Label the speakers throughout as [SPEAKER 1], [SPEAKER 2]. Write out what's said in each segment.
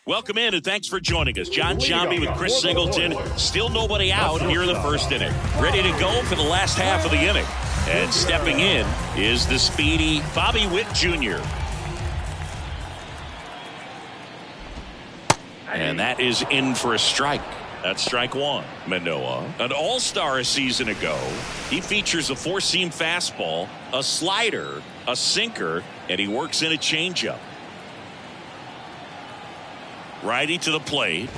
[SPEAKER 1] Welcome in and thanks for joining us. John Sciambi with Chris Singleton. Still nobody out here in the first inning. Ready to go for the last half of the inning. And stepping in is the speedy Bobby Witt Jr. And that is in for a strike. That's strike one. Manoah, an all-star a season ago. He features a four-seam fastball, a slider, a sinker, and he works in a changeup. Righty to the plate.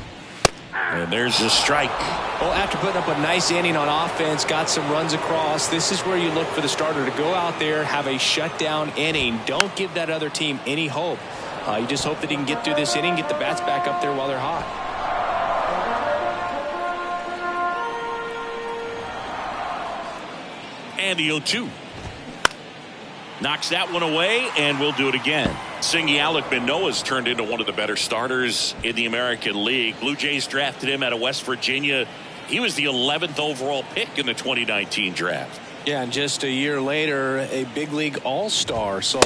[SPEAKER 1] And there's a strike.
[SPEAKER 2] Well, after putting up a nice inning on offense, got some runs across, this is where you look for the starter to go out there, have a shutdown inning. Don't give that other team any hope. You just hope that he can get through this inning, get the bats back up there while they're hot.
[SPEAKER 1] And the 0-2. Knocks that one away, and we'll do it again. Alek Manoah's turned into one of the better starters in the American League. Blue Jays drafted him out of West Virginia. He was the 11th overall pick in the 2019 draft.
[SPEAKER 2] Yeah, and just a year later, a big league all-star. So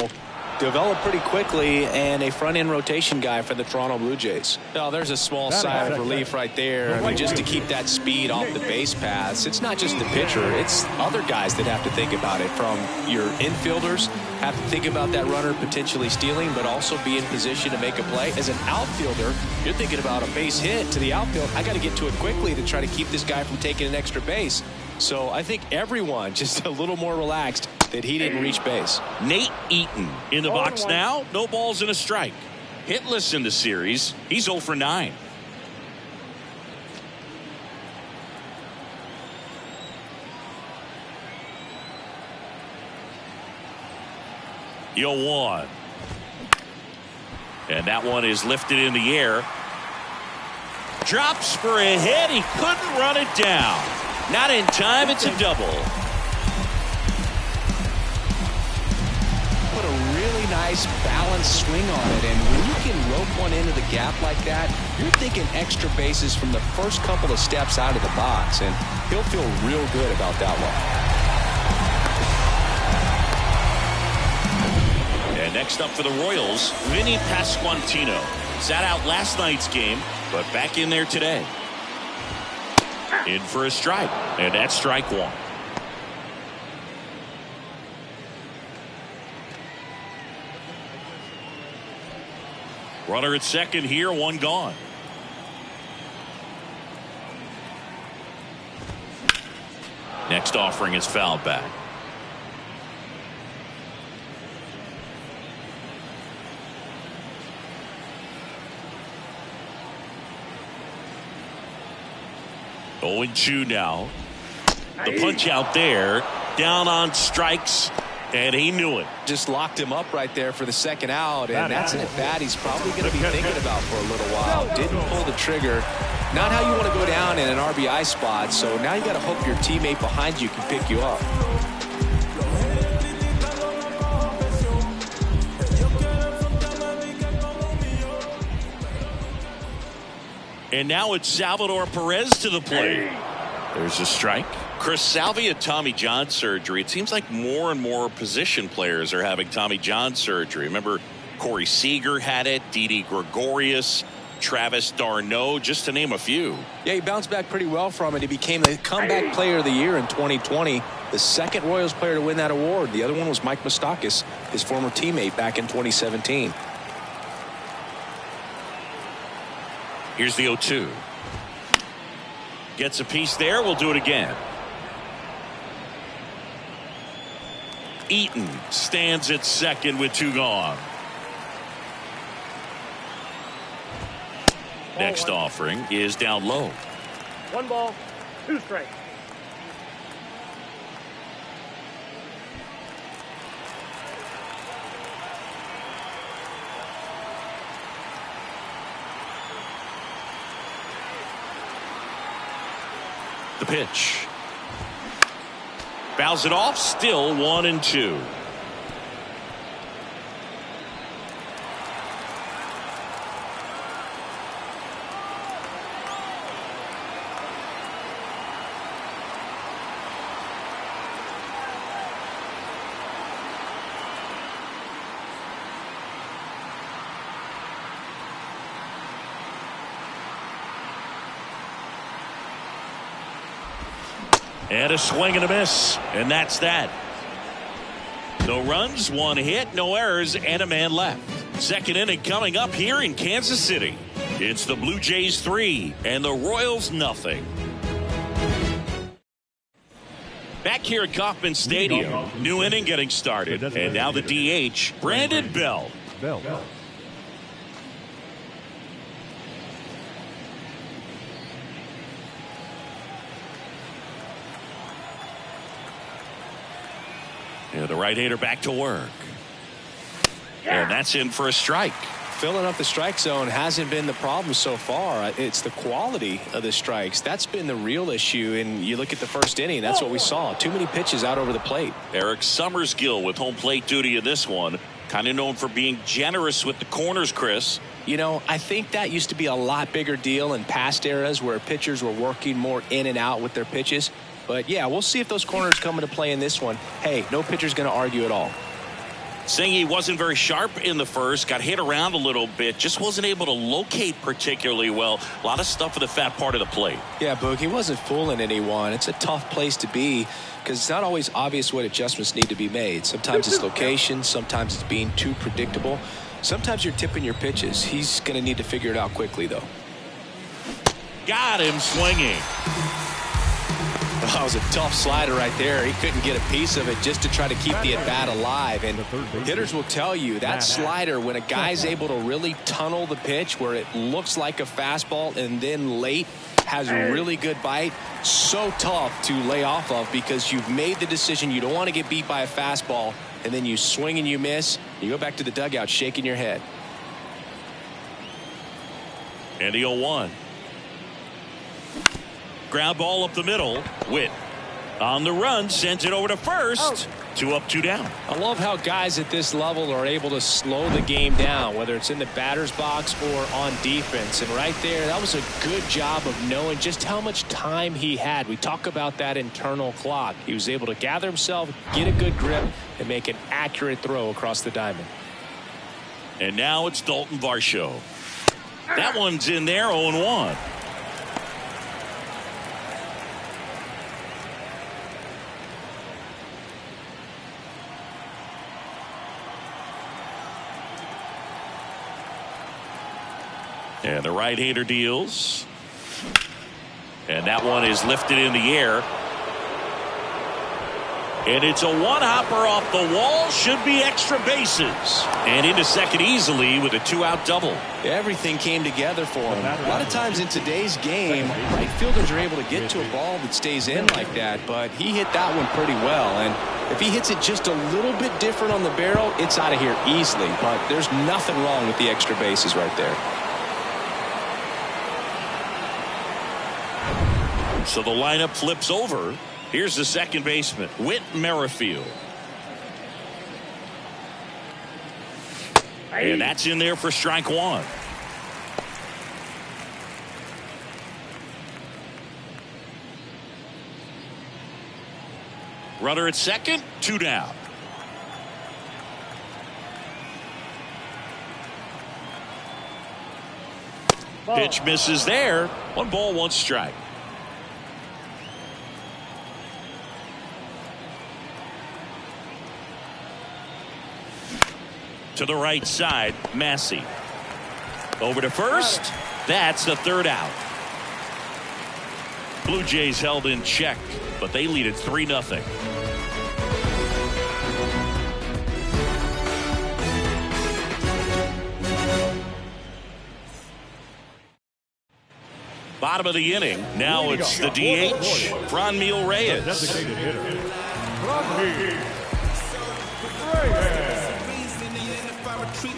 [SPEAKER 2] developed pretty quickly and a front-end rotation guy for the Toronto Blue Jays. Oh, there's a small sigh of relief right there. I mean, just to keep that speed off the base paths. It's not just the pitcher. It's other guys that have to think about it. From your infielders, have to think about that runner potentially stealing, but also be in position to make a play. As an outfielder, you're thinking about a base hit to the outfield. I got to get to it quickly to try to keep this guy from taking an extra base. So I think everyone just a little more relaxed that he didn't reach base.
[SPEAKER 1] Nate Eaton in the box now. No balls and a strike. Hitless in the series. He's 0 for 9. Yo, 1. And that one is lifted in the air. Drops for a hit. He couldn't run it down. Not in time. It's a double.
[SPEAKER 2] Put a really nice balanced swing on it, and when you can rope one into the gap like that, you're thinking extra bases from the first couple of steps out of the box, and he'll feel real good about that one.
[SPEAKER 1] And next up for the Royals, Vinny Pasquantino. Sat out last night's game, but back in there today. In for a strike, and that's strike one. Runner at second here, one gone. Next offering is fouled back. Oh, 0-2 now. The punch out there, down on strikes, and he knew it.
[SPEAKER 2] Just locked him up right there for the second out, and that's an at-bat he's probably going to be thinking about for a little while. Didn't pull the trigger. Not how you want to go down in an RBI spot, so now you got to hope your teammate behind you can pick you up.
[SPEAKER 1] And now it's Salvador Perez to the plate. There's a strike. Chris Salvi had Tommy John surgery. It seems like more and more position players are having Tommy John surgery. Remember, Corey Seager had it, Didi Gregorius, Travis d'Arnaud, just to name a few.
[SPEAKER 2] Yeah, he bounced back pretty well from it. He became the comeback player of the year in 2020. The second Royals player to win that award. The other one was Mike Moustakas, his former teammate back in 2017.
[SPEAKER 1] Here's the 0-2. Gets a piece there. We'll do it again. Eaton stands at second with 2 gone. Next offering is down low.
[SPEAKER 3] 1 ball, 2 strikes.
[SPEAKER 1] The pitch. Fouls it off. Still 1-2. And a swing and a miss. And that's that. No runs, one hit, no errors, and a man left. Second inning coming up here in Kansas City. It's the Blue Jays 3 and the Royals nothing. Back here at Kauffman Stadium, new inning getting started. And now the DH, Brandon Bell. And the right-hander back to work. And that's in for a strike.
[SPEAKER 2] Filling up the strike zone hasn't been the problem so far. It's the quality of the strikes. That's been the real issue. And you look at the first inning, that's what we saw. Too many pitches out over the plate.
[SPEAKER 1] Eric Summersgill with home plate duty in this one. Kind of known for being generous with the corners, Chris.
[SPEAKER 2] You know, I think that used to be a lot bigger deal in past eras where pitchers were working more in and out with their pitches. But, yeah, we'll see if those corners come into play in this one. Hey, no pitcher's going to argue at all.
[SPEAKER 1] Saying he wasn't very sharp in the first, got hit around a little bit, just wasn't able to locate particularly well. A lot of stuff in the fat part of the plate.
[SPEAKER 2] Yeah, Boog, he wasn't fooling anyone. It's a tough place to be because it's not always obvious what adjustments need to be made. Sometimes it's location, sometimes it's being too predictable. Sometimes you're tipping your pitches. He's going to need to figure it out quickly, though.
[SPEAKER 1] Got him swinging.
[SPEAKER 2] That was a tough slider right there. He couldn't get a piece of it just to try to keep the at-bat alive. And hitters will tell you that slider, when a guy's able to really tunnel the pitch where it looks like a fastball and then late has a really good bite, so tough to lay off of because you've made the decision you don't want to get beat by a fastball, and then you swing and you miss. You go back to the dugout shaking your head.
[SPEAKER 1] And the 0-1. Ground ball up the middle. Witt on the run, sends it over to first. 2 up, 2 down.
[SPEAKER 2] I love how guys at this level are able to slow the game down, whether it's in the batter's box or on defense. And right there, that was a good job of knowing just how much time he had. We talk about that internal clock. He was able to gather himself, get a good grip, and make an accurate throw across the diamond.
[SPEAKER 1] And now it's Dalton Varsho. That one's in there, 0-1. And the right-hander deals. And that one is lifted in the air. And it's a one-hopper off the wall. Should be extra bases. And into second easily with a 2-out double.
[SPEAKER 2] Everything came together for him. A lot of times in today's game, right fielders are able to get to a ball that stays in like that. But he hit that one pretty well. And if he hits it just a little bit different on the barrel, it's out of here easily. But there's nothing wrong with the extra bases right there.
[SPEAKER 1] So the lineup flips over. Here's the second baseman, Whit Merrifield. And that's in there for strike 1. Runner at second, 2 down. Pitch misses there. 1 ball, 1 strike. To the right side, Massey. Over to first. That's the 3rd out. Blue Jays held in check, but they lead it 3-0. Bottom of the inning. Now it's the DH, Franmil Reyes.
[SPEAKER 3] Designated hitter, Franmil Reyes.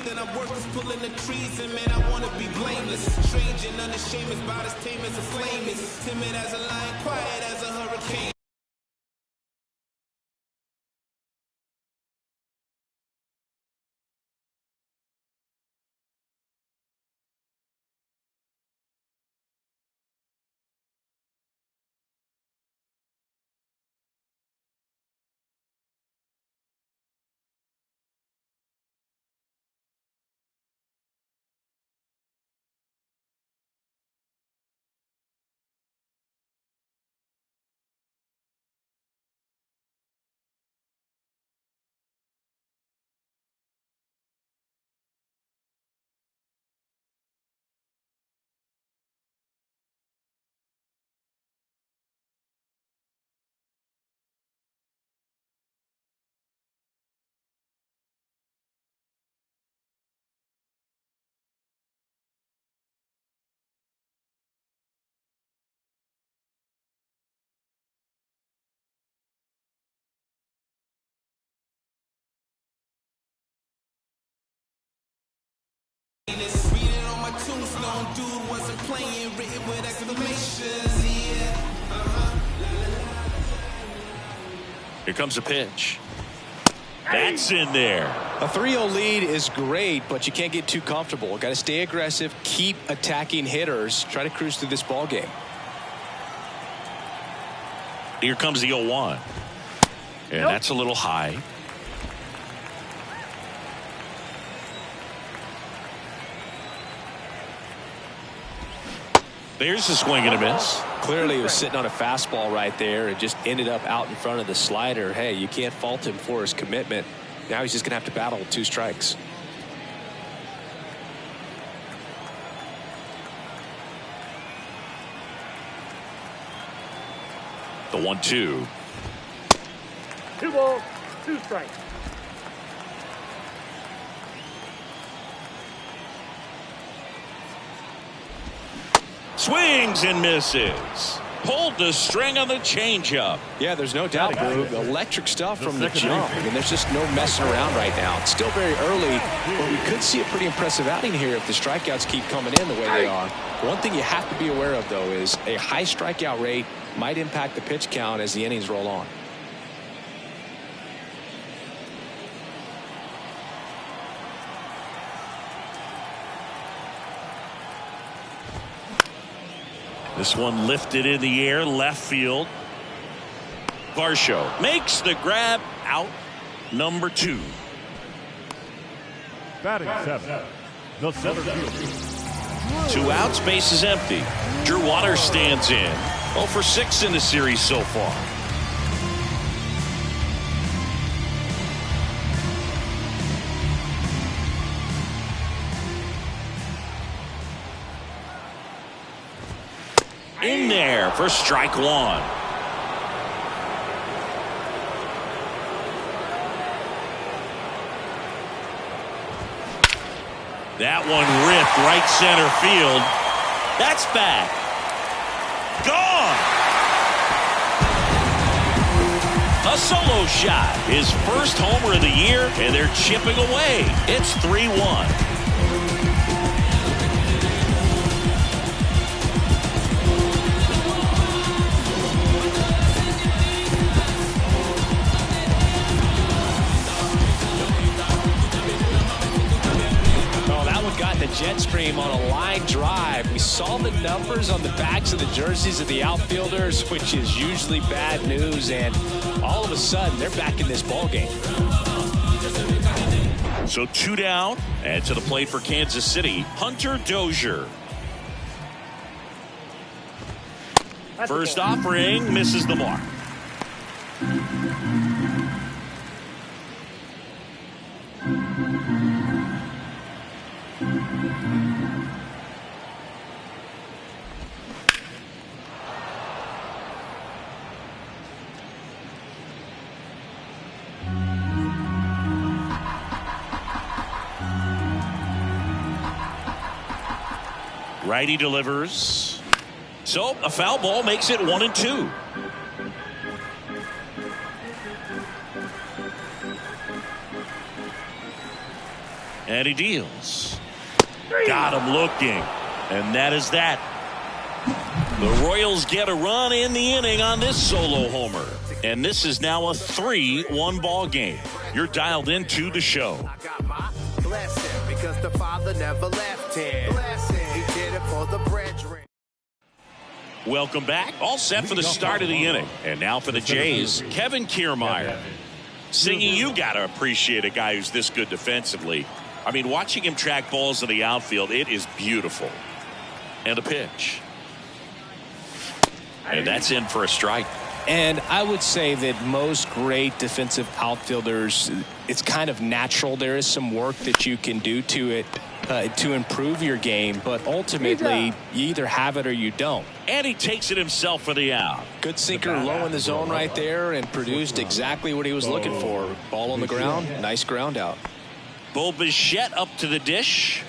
[SPEAKER 4] Then I'm worth pulling the trees, and man, I wanna be blameless. Strange and unashamed, about as tame as a flame is. Timid as a lion, quiet as a hurricane.
[SPEAKER 1] Here comes a pitch. That's in there.
[SPEAKER 2] A 3-0 lead is great, but you can't get too comfortable. Got to stay aggressive, keep attacking hitters, try to cruise through this ball game.
[SPEAKER 1] Here comes the 0-1. And that's a little high. There's a swing and a miss.
[SPEAKER 2] Clearly he was sitting on a fastball right there and just ended up out in front of the slider. Hey, you can't fault him for his commitment. Now he's just going to have to battle with 2 strikes.
[SPEAKER 1] The 1-2.
[SPEAKER 3] 2 balls, 2 strikes.
[SPEAKER 1] Swings and misses. Pulled the string on the changeup.
[SPEAKER 2] Yeah, there's no doubt, Brew. Electric stuff from the jump. I mean, there's just no messing around right now. It's still very early, but we could see a pretty impressive outing here if the strikeouts keep coming in the way they are. One thing you have to be aware of, though, is a high strikeout rate might impact the pitch count as the innings roll on.
[SPEAKER 1] This one lifted in the air, left field. Varsho makes the grab, out number 2.
[SPEAKER 3] Batting 7. The center fielder.
[SPEAKER 1] 2 outs, base is empty. Drew Waters stands in. 0 for 6 in the series so far. In there for strike 1. That one ripped right center field. That's back. Gone. A solo shot. His first homer of the year, and they're chipping away. It's 3-1.
[SPEAKER 2] Jet stream on a line drive. We saw the numbers on the backs of the jerseys of the outfielders, which is usually bad news, and all of a sudden they're back in this ball game.
[SPEAKER 1] So 2 down, and to the plate for Kansas City, Hunter Dozier. First offering misses the mark. Righty delivers. So a foul ball makes it 1-2. And he deals. Got him looking. And that is that. The Royals get a run in the inning on this solo homer. And this is now a 3-1 ball game. You're dialed into the show.
[SPEAKER 5] I got my blessing because the Father never left him. He did it for the brethren.
[SPEAKER 1] Welcome back. All set for the start of the inning. And now for the Jays, Kevin Kiermaier. Singing, you got to appreciate a guy who's this good defensively. I mean, watching him track balls in the outfield, it is beautiful. And a pitch. And that's in for a strike.
[SPEAKER 2] And I would say that most great defensive outfielders, it's kind of natural. There is some work that you can do to it to improve your game, but ultimately you either have it or you don't.
[SPEAKER 1] And he takes it himself for the out.
[SPEAKER 2] Good sinker low in the zone right there and produced exactly what he was looking for. Ball on the ground, nice ground out.
[SPEAKER 1] Bo Bichette up to the dish.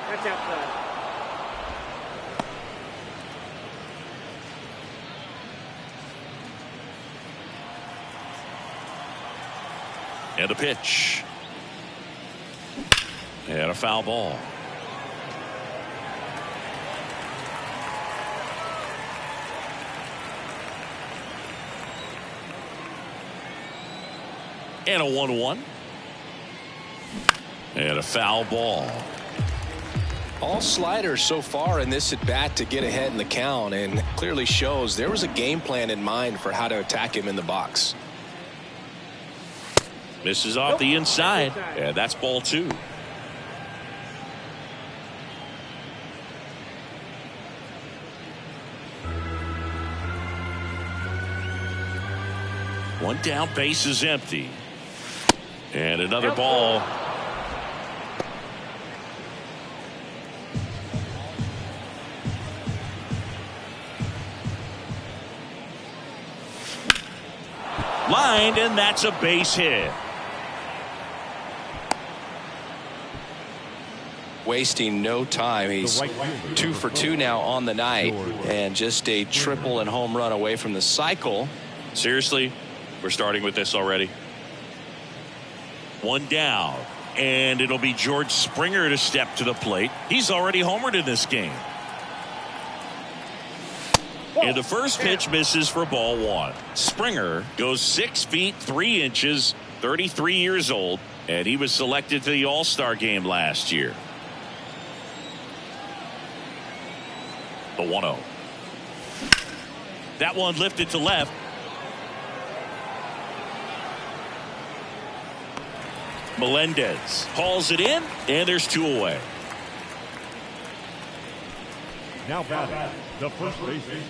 [SPEAKER 3] That's outside.
[SPEAKER 1] And a pitch. And a foul ball. And a 1-1. And a foul ball.
[SPEAKER 2] All sliders so far in this at bat to get ahead in the count, and clearly shows there was a game plan in mind for how to attack him in the box.
[SPEAKER 1] Misses off the inside, and that's ball 2. One down, base is empty. And another ball. Lined, and that's a base hit.
[SPEAKER 2] Wasting no time. He's 2 for 2 now on the night, and just a triple and home run away from the cycle.
[SPEAKER 1] Seriously, we're starting with this already. One down, and it'll be George Springer to step to the plate. He's already homered in this game. And the first pitch misses for ball 1. Springer goes 6 feet 3 inches, 33 years old, and he was selected to the All-Star game last year. The 1-0. That one lifted to left. Melendez hauls it in, and there's 2 away.
[SPEAKER 3] Now batting, the first baseman,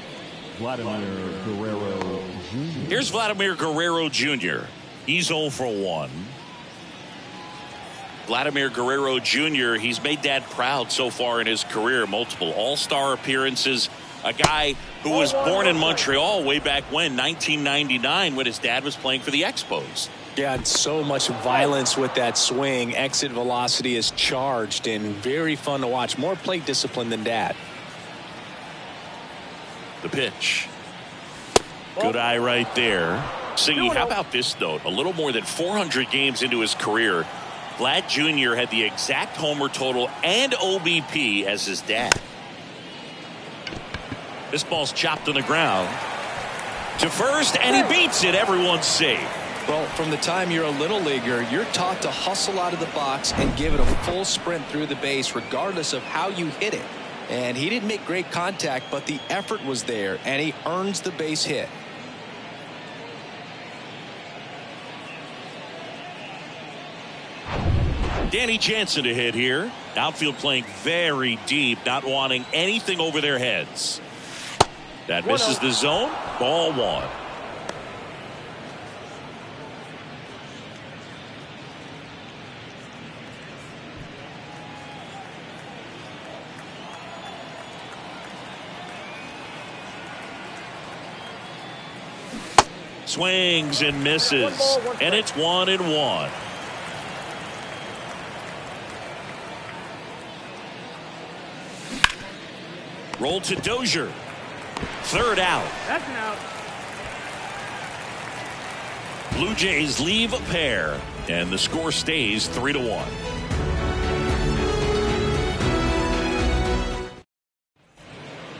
[SPEAKER 3] Vladimir Guerrero Jr.
[SPEAKER 1] Here's Vladimir Guerrero Jr. He's 0 for 1. Vladimir Guerrero Jr., he's made Dad proud so far in his career. Multiple All-Star appearances. A guy who was born in Montreal way back when, 1999, when his dad was playing for the Expos.
[SPEAKER 2] Yeah, and so much violence with that swing. Exit velocity is charged and very fun to watch. More plate discipline than Dad.
[SPEAKER 1] The pitch. Good eye right there. Siggy, how about this note? A little more than 400 games into his career, Vlad Jr. had the exact homer total and OBP as his dad. This ball's chopped on the ground. To first, and he beats it. Everyone's safe.
[SPEAKER 2] Well, from the time you're a little leaguer, you're taught to hustle out of the box and give it a full sprint through the base regardless of how you hit it. And he didn't make great contact, but the effort was there, and he earns the base hit.
[SPEAKER 1] Danny Jansen to hit here. Outfield playing very deep, not wanting anything over their heads. That misses the zone. Ball 1. Swings and misses, and it's 1-1. Roll to Dozier. Third out.
[SPEAKER 3] That's an out.
[SPEAKER 1] Blue Jays leave a pair, and the score stays 3-1.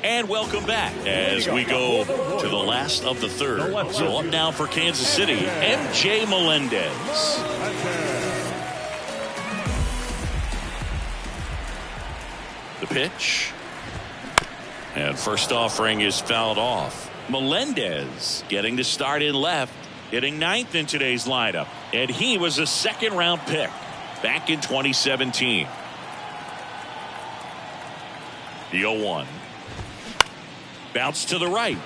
[SPEAKER 1] And welcome back as we go to the last of the third. So up now for Kansas City, MJ Melendez. The pitch. And first offering is fouled off. Melendez getting the start in left, hitting 9th in today's lineup. And he was a second-round pick back in 2017. The 0-1. Bounce to the right.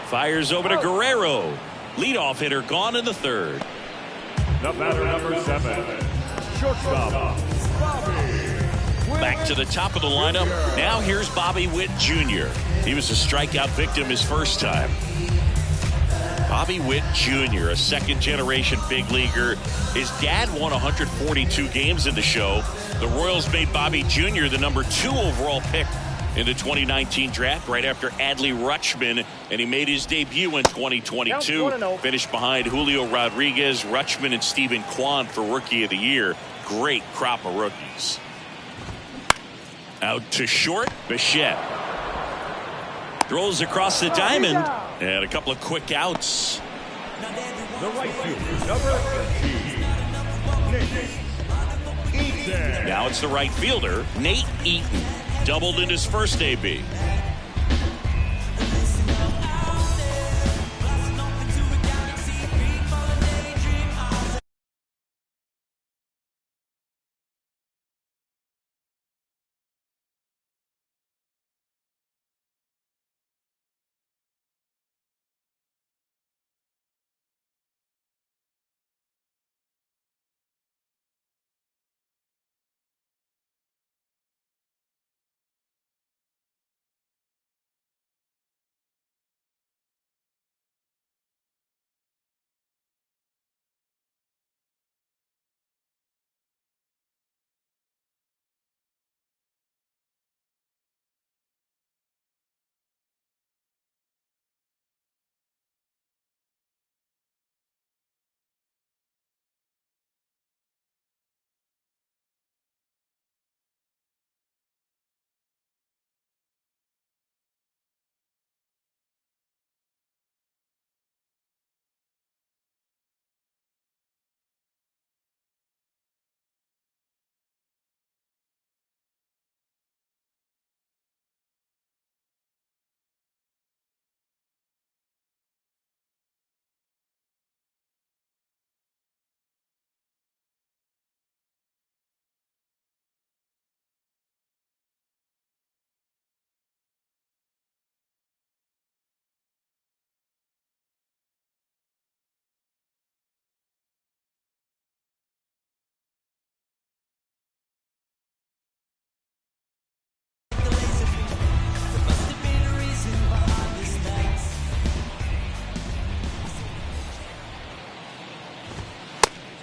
[SPEAKER 1] Fires over to Guerrero. Leadoff hitter gone in the third.
[SPEAKER 3] The batter, number 7, shortstop,
[SPEAKER 1] Back to the top of the lineup. Now here's Bobby Witt Jr. He was a strikeout victim his first time. Bobby Witt Jr., a second-generation big leaguer. His dad won 142 games in the show. The Royals made Bobby Jr. the number 2 overall pick in the 2019 draft right after Adley Rutschman, and he made his debut in 2022. Finished behind Julio Rodriguez, Rutschman, and Stephen Kwan for Rookie of the Year. Great crop of rookies. Out to short, Bichette. Throws across the diamond, and a couple of quick outs.
[SPEAKER 3] The right fielder, number 18, Nate Eaton.
[SPEAKER 1] Now it's the right fielder, Nate Eaton. Doubled in his first AB.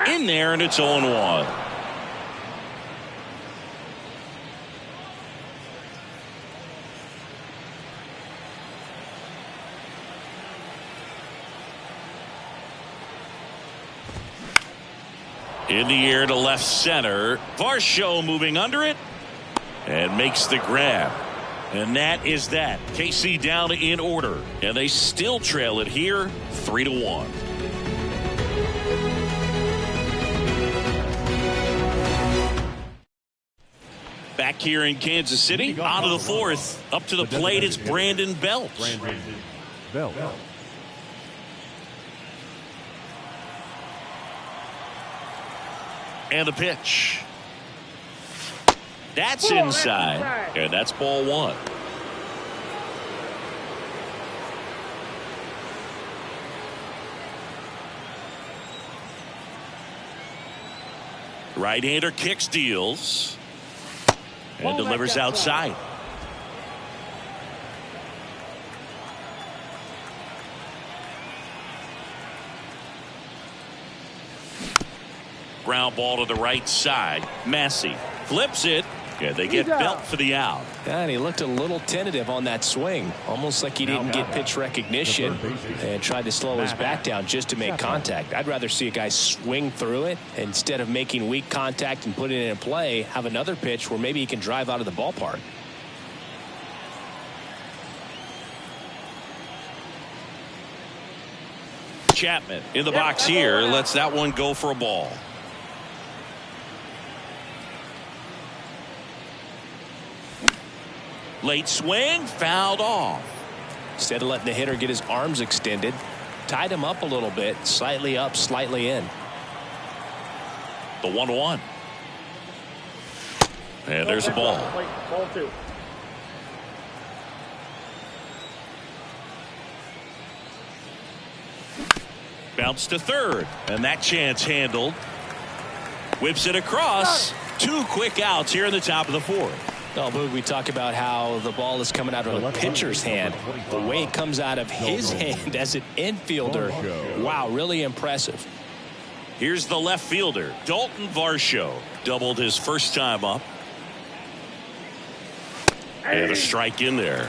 [SPEAKER 1] In there, and it's 0-1. In the air to left center. Varsho moving under it and makes the grab. And that is that. KC down in order. And they still trail it here 3-1. Back here in Kansas City, on to the fourth. Up to the plate, it's Brandon Belt. And the pitch. That's inside. And that's ball one. Right-hander kicks, deals. And delivers outside. Ground ball to the right side. Massey flips it. Yeah, they get Belt for the out.
[SPEAKER 2] And he looked a little tentative on that swing. Almost like he didn't get pitch recognition and tried to slow his bat down just to make contact. I'd rather see a guy swing through it instead of making weak contact and putting it in play. Have another pitch where maybe he can drive out of the ballpark.
[SPEAKER 1] Chapman in the box here. Lets that one go for a ball. Late swing, fouled off.
[SPEAKER 2] Instead of letting the hitter get his arms extended, tied him up a little bit, slightly up, slightly in.
[SPEAKER 1] The 1-1. And there's a ball.
[SPEAKER 6] Ball two.
[SPEAKER 1] Bounce to third, and that chance handled. Whips it across. 2 quick outs here in the top of the fourth.
[SPEAKER 2] Oh, Boog, we talk about how the ball is coming out of a pitcher's hand. The way it comes out of his hand as an infielder. Wow, really impressive.
[SPEAKER 1] Here's the left fielder, Dalton Varsho. Doubled his first time up. And a strike in there.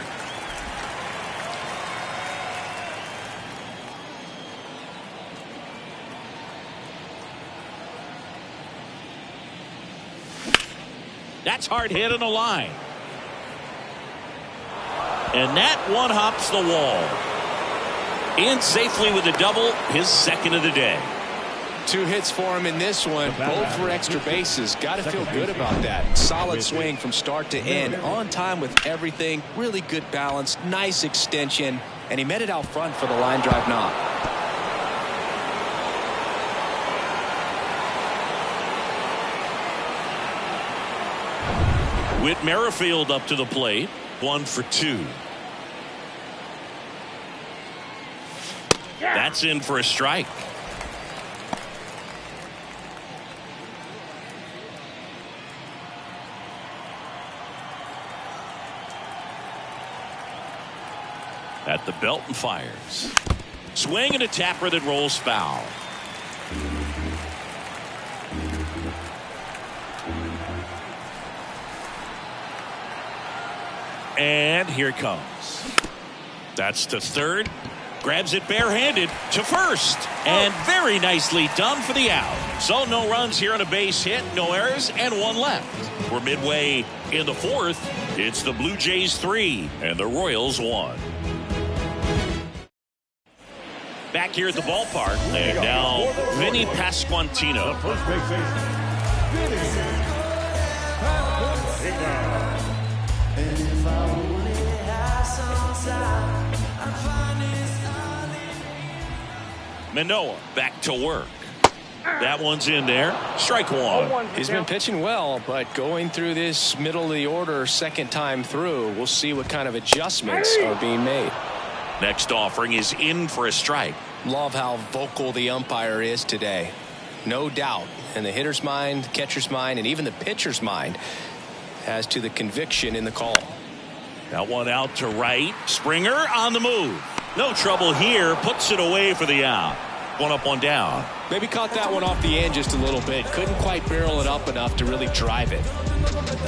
[SPEAKER 1] That's hard hit on the line. And that one hops the wall. In safely with a double, his second of the day.
[SPEAKER 2] 2 hits for him in this one, both for extra bases. Got to feel good about that. Solid swing from start to end, on time with everything, really good balance, nice extension, and he met it out front for the line drive knock.
[SPEAKER 1] Whit Merrifield up to the plate, 1 for 2. That's in for a strike. At the belt and fires. Swing and a tapper that rolls foul. And here it comes. That's to third. Grabs it barehanded to first. And very nicely done for the out. So no runs here on a base hit, no errors, and 1 left. We're midway in the 4th. It's the Blue Jays 3 and the Royals 1. Back here at the ballpark, and now Vinny Pasquantino.
[SPEAKER 3] First base Vinny
[SPEAKER 1] Manoah back to work. That one's in there. Strike 1.
[SPEAKER 2] He's been pitching well, but going through this middle of the order second time through, we'll see what kind of adjustments are being made.
[SPEAKER 1] Next offering is in for a strike.
[SPEAKER 2] Love how vocal the umpire is today. No doubt in the hitter's mind, catcher's mind, and even the pitcher's mind as to the conviction in the call.
[SPEAKER 1] That one out to right. Springer on the move. No trouble here. Puts it away for the out. 1 up, 1 down.
[SPEAKER 2] Maybe caught that one off the end just a little bit. Couldn't quite barrel it up enough to really drive it.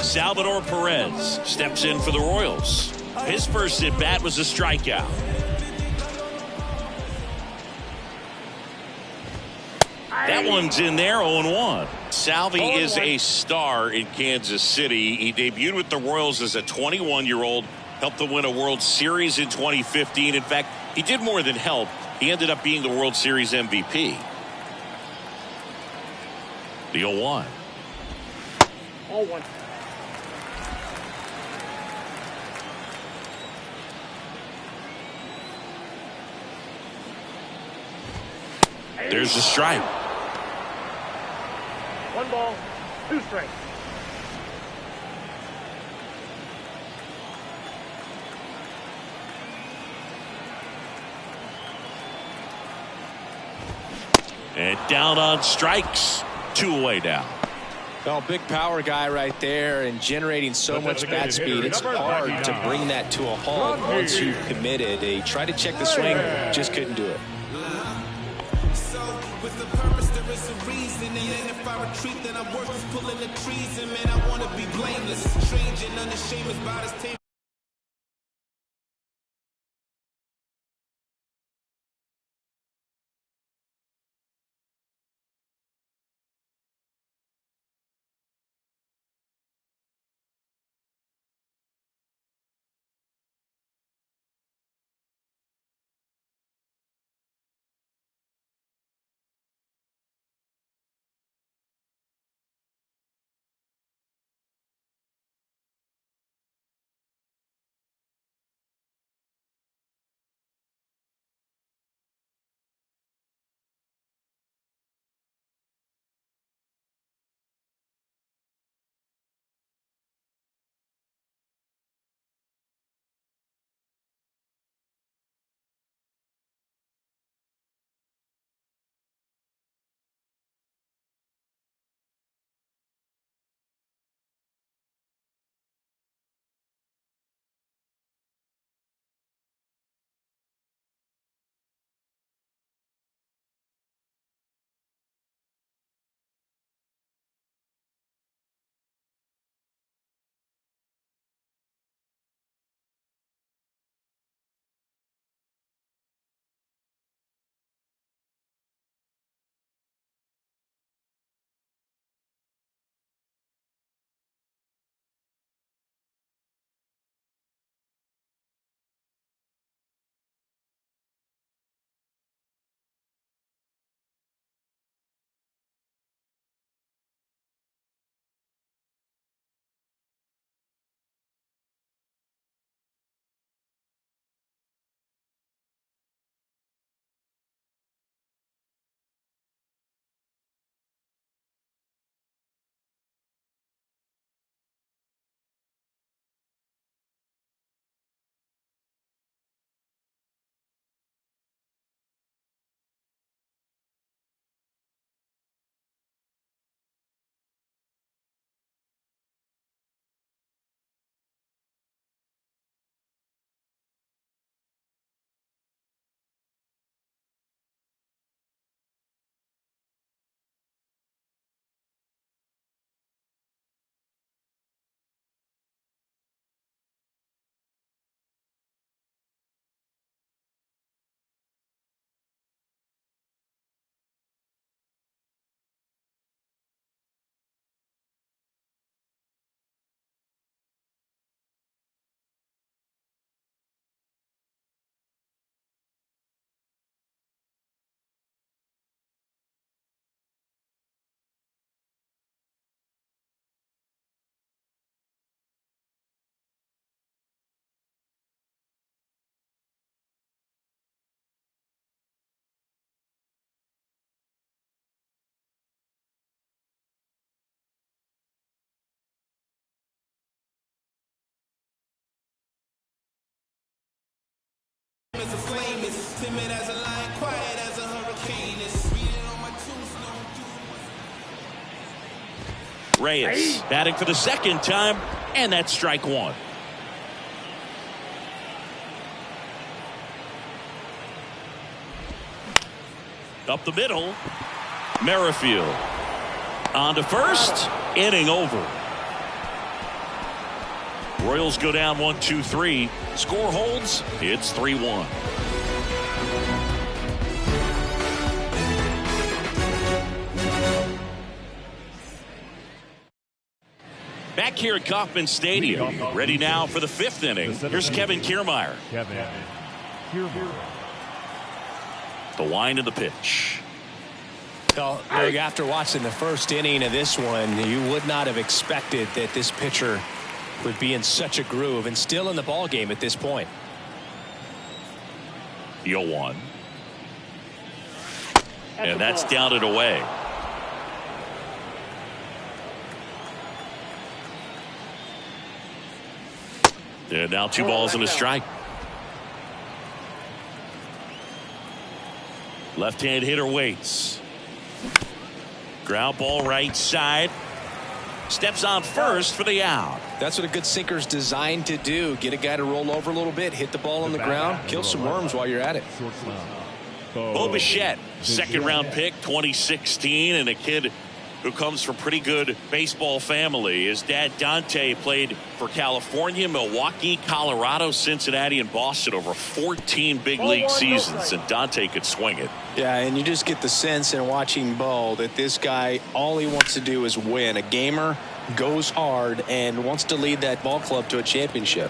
[SPEAKER 1] Salvador Perez steps in for the Royals. His first at bat was a strikeout. That one's in there, 0-1. Salvi is a star in Kansas City. He debuted with the Royals as a 21-year-old, helped them win a World Series in 2015. In fact, he did more than help. He ended up being the World Series MVP. The 0-1.
[SPEAKER 6] 0-1.
[SPEAKER 1] There's the strike.
[SPEAKER 6] 1 ball, 2 strikes.
[SPEAKER 1] And down on strikes. 2 away now.
[SPEAKER 2] Well, big power guy right there and generating so much bat speed. It's hard to bring that to a halt once you've committed. He tried to check the swing, just couldn't do it.
[SPEAKER 4] So, with the purpose, there is a reason. And then if I retreat, then I'm worth pulling the trees. And man, I want to be blameless. Strange and unashamed about his tame. Timid as a lion, quiet as a hurricane. It's beating on my tombstone.
[SPEAKER 1] Reyes batting for the second time, and that's strike one. Up the middle, Merrifield on to first, inning over. Royals go down 1-2-3. Score holds. It's 3-1. Back here at Kauffman Stadium, ready now for the fifth inning. Here's Kevin Kiermaier. The wind of the pitch.
[SPEAKER 2] Well, Greg, after watching the first inning of this one, you would not have expected that this pitcher would be in such a groove and still in the ball game at this point.
[SPEAKER 1] 0-1. And that's down and away. And now 2 balls and a strike. Left-hand hitter waits. Ground ball right side. Steps on first for the out.
[SPEAKER 2] That's what a good sinker's designed to do. Get a guy to roll over a little bit, hit the ball on the ground, kill some worms while you're at it.
[SPEAKER 1] Bo Bichette, second round pick, 2016, and a kid who comes from pretty good baseball family. His dad Dante played for California, Milwaukee, Colorado, Cincinnati, and Boston over 14 big league seasons, and Dante could swing it.
[SPEAKER 2] Yeah, and you just get the sense in watching Bo that this guy, all he wants to do is win. A gamer, goes hard, and wants to lead that ball club to a championship.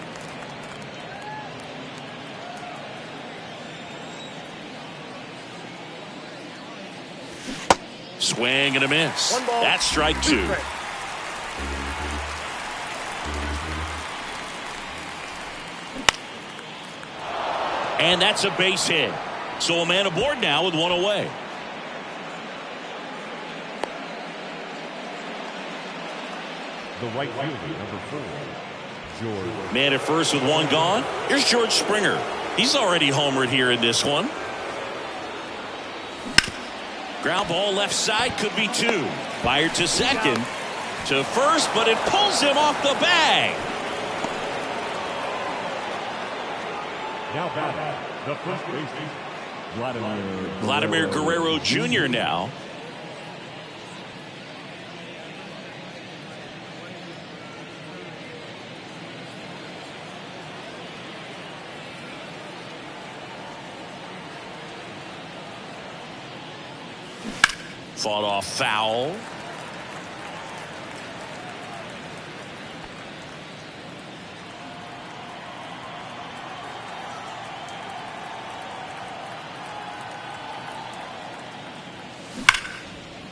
[SPEAKER 1] Swing and a miss. That's strike 2. And that's a base hit. So a man aboard now with 1 away.
[SPEAKER 3] The right fielder, number 4, George.
[SPEAKER 1] Man at first with 1 gone. Here's George Springer. He's already homered here in this one. Ground ball left side, could be 2. Fired to second, to first, but it pulls him off the bag.
[SPEAKER 3] Now batting, the first baseman,
[SPEAKER 1] Vladimir Guerrero Jr. now. Fought off foul.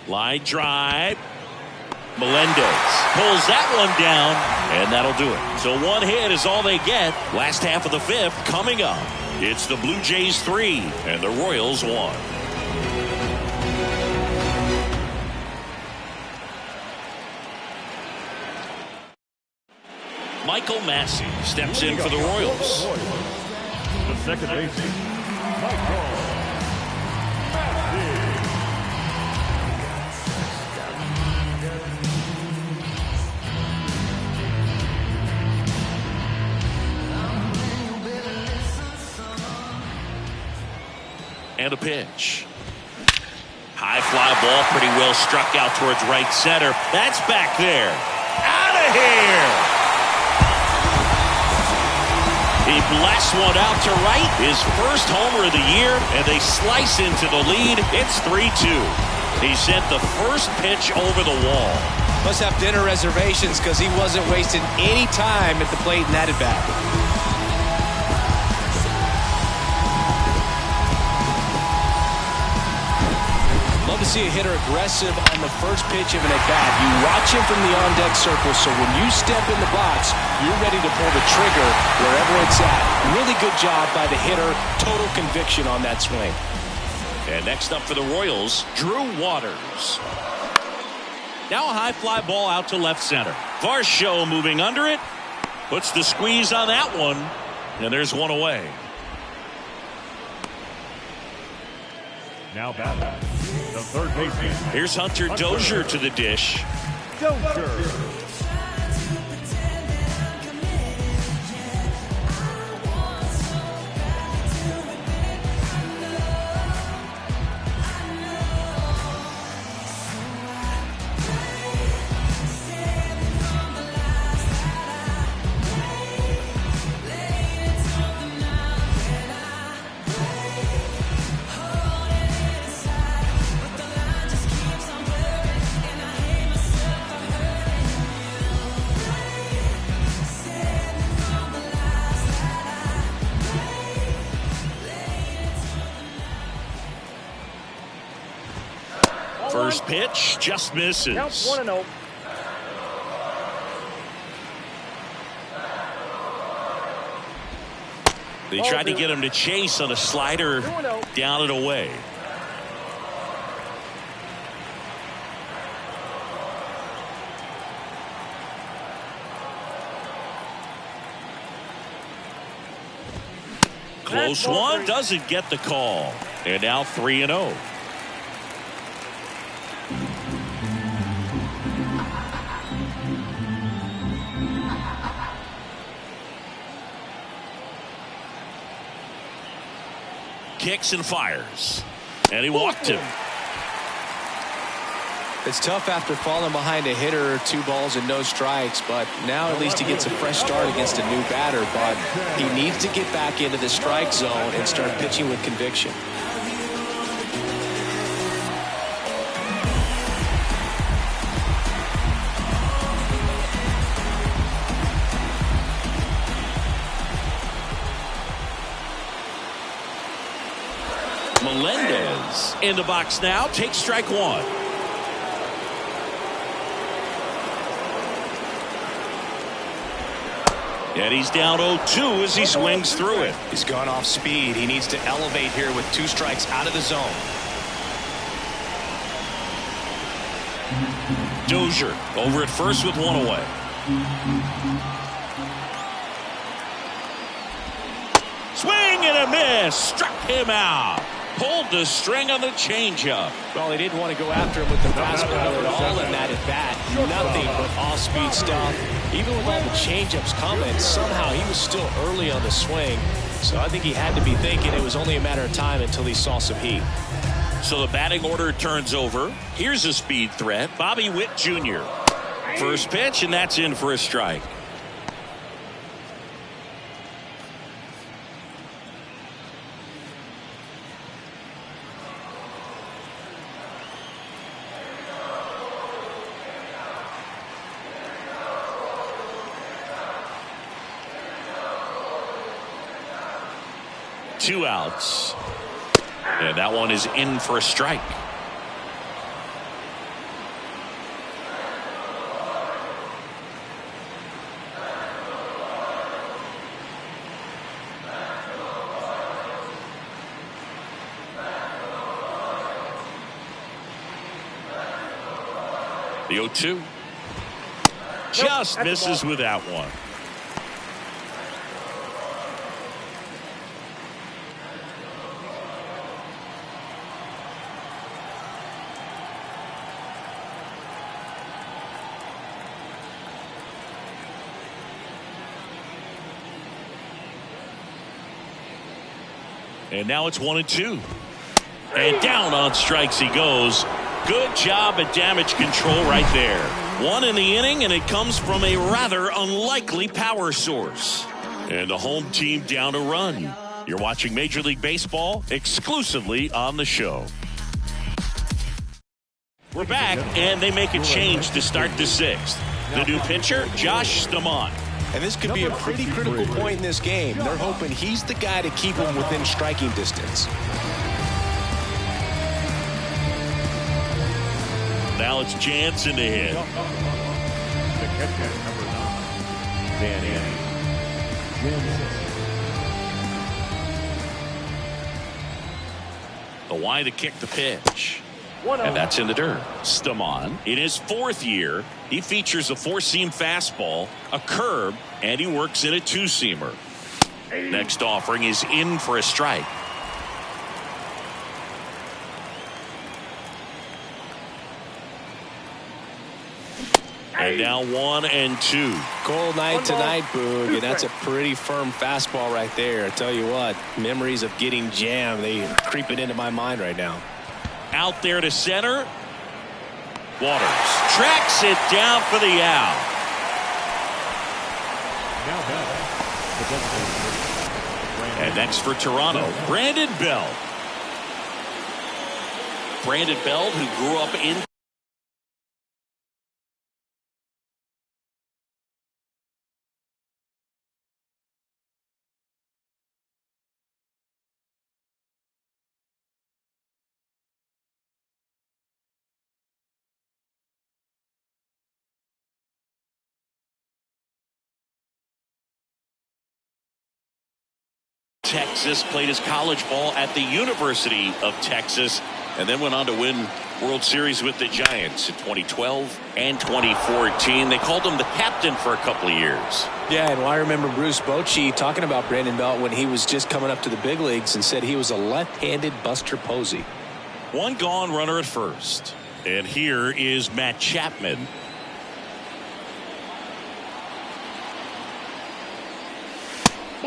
[SPEAKER 1] Line drive. Melendez pulls that one down, and that'll do it. So 1 hit is all they get. Last half of the 5th coming up. It's the Blue Jays 3 and the Royals 1. Michael Massey steps in for the Royals.
[SPEAKER 3] the second baseman, Michael Massey.
[SPEAKER 1] And a pitch. High fly ball, pretty well struck out towards right center. That's back there. Out of here. He blasts one out to right. His first homer of the year, and they slice into the lead. It's 3-2. He sent the first pitch over the wall.
[SPEAKER 2] Must have dinner reservations because he wasn't wasting any time at the plate in that at-bat. Love to see a hitter aggressive on the first pitch of an at-bat. You watch him from the on-deck circle, so when you step in the box, you're ready to pull the trigger wherever it's at. Really good job by the hitter. Total conviction on that swing.
[SPEAKER 1] And next up for the Royals, Drew Waters. Now a high fly ball out to left center. Varsho moving under it. Puts the squeeze on that one. And there's one away.
[SPEAKER 3] Now batting, the third baseman.
[SPEAKER 1] Here's Hunter Dozier to the dish.
[SPEAKER 3] Dozier.
[SPEAKER 1] First pitch just misses.
[SPEAKER 6] Count 1-0.
[SPEAKER 1] They tried to get him to chase on a slider down and away. Close one, doesn't get the call. And now 3-0. Kicks and fires. And he walked him.
[SPEAKER 2] It's tough after falling behind a hitter, 2 balls and no strikes, but now at least he gets a fresh start against a new batter. But he needs to get back into the strike zone and start pitching with conviction.
[SPEAKER 1] Melendez in the box now, takes strike 1. And he's down 0-2 as he swings through it.
[SPEAKER 2] He's gone off speed. He needs to elevate here with 2 strikes out of the zone.
[SPEAKER 1] Dozier over at first with 1 away. Swing and a miss. Struck him out. Pulled the string on the changeup.
[SPEAKER 2] Well, they didn't want to go after him with the fastball at all in that at bat. Nothing but off-speed stuff. Even with all the changeups coming, somehow he was still early on the swing. So I think he had to be thinking it was only a matter of time until he saw some heat.
[SPEAKER 1] So the batting order turns over. Here's a speed threat. Bobby Witt Jr. First pitch, and that's in for a strike. Two outs. And that one is in for a strike. The 0-2. Just misses with that one. And now it's 1-2. And down on strikes he goes. Good job at damage control right there. 1 in the inning, and it comes from a rather unlikely power source. And the home team down a run. You're watching Major League Baseball exclusively on the show. We're back, and they make a change to start the 6th. The new pitcher, Josh Stamont.
[SPEAKER 2] And this could be a pretty critical point in this game. They're hoping he's the guy to keep them within striking distance.
[SPEAKER 1] Now it's Jansen to hit.
[SPEAKER 3] The catcher, number 9, Danny Jansen.
[SPEAKER 1] The wide to kick the pitch. And that's in the dirt. Stamon, in his 4th year, he features a 4-seam fastball, a curve, and he works in a 2-seamer. Next offering is in for a strike. And now 1-2.
[SPEAKER 2] Cold night tonight, Boog, and that's a pretty firm fastball right there. I tell you what, memories of getting jammed, they creeping into my mind right now.
[SPEAKER 1] Out there to center. Waters tracks it down for the out.
[SPEAKER 3] Now batting, the designated hitter.
[SPEAKER 1] And next for Toronto, Brandon Belt. Brandon Belt, who grew up in Texas, played his college ball at the University of Texas, and then went on to win World Series with the Giants in 2012 and 2014. They called him the captain for a couple of years.
[SPEAKER 2] Yeah, and I remember Bruce Bochy talking about Brandon Belt when he was just coming up to the big leagues and said he was a left-handed Buster Posey.
[SPEAKER 1] One gone, runner at first. And here is Matt Chapman.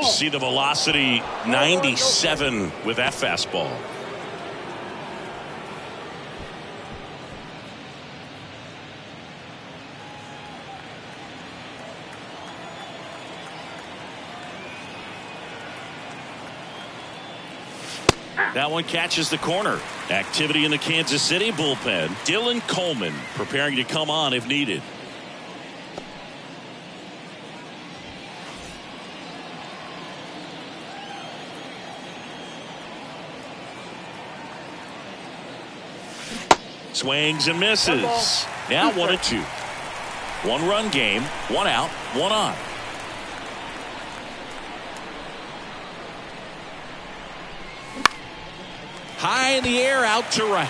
[SPEAKER 1] See the velocity, 97 with that fastball. That one catches the corner. Activity in the Kansas City bullpen. Dylan Coleman preparing to come on if needed. Swings and misses. Now 1-2. 1-run game, 1 out, 1 on. High in the air, out to right.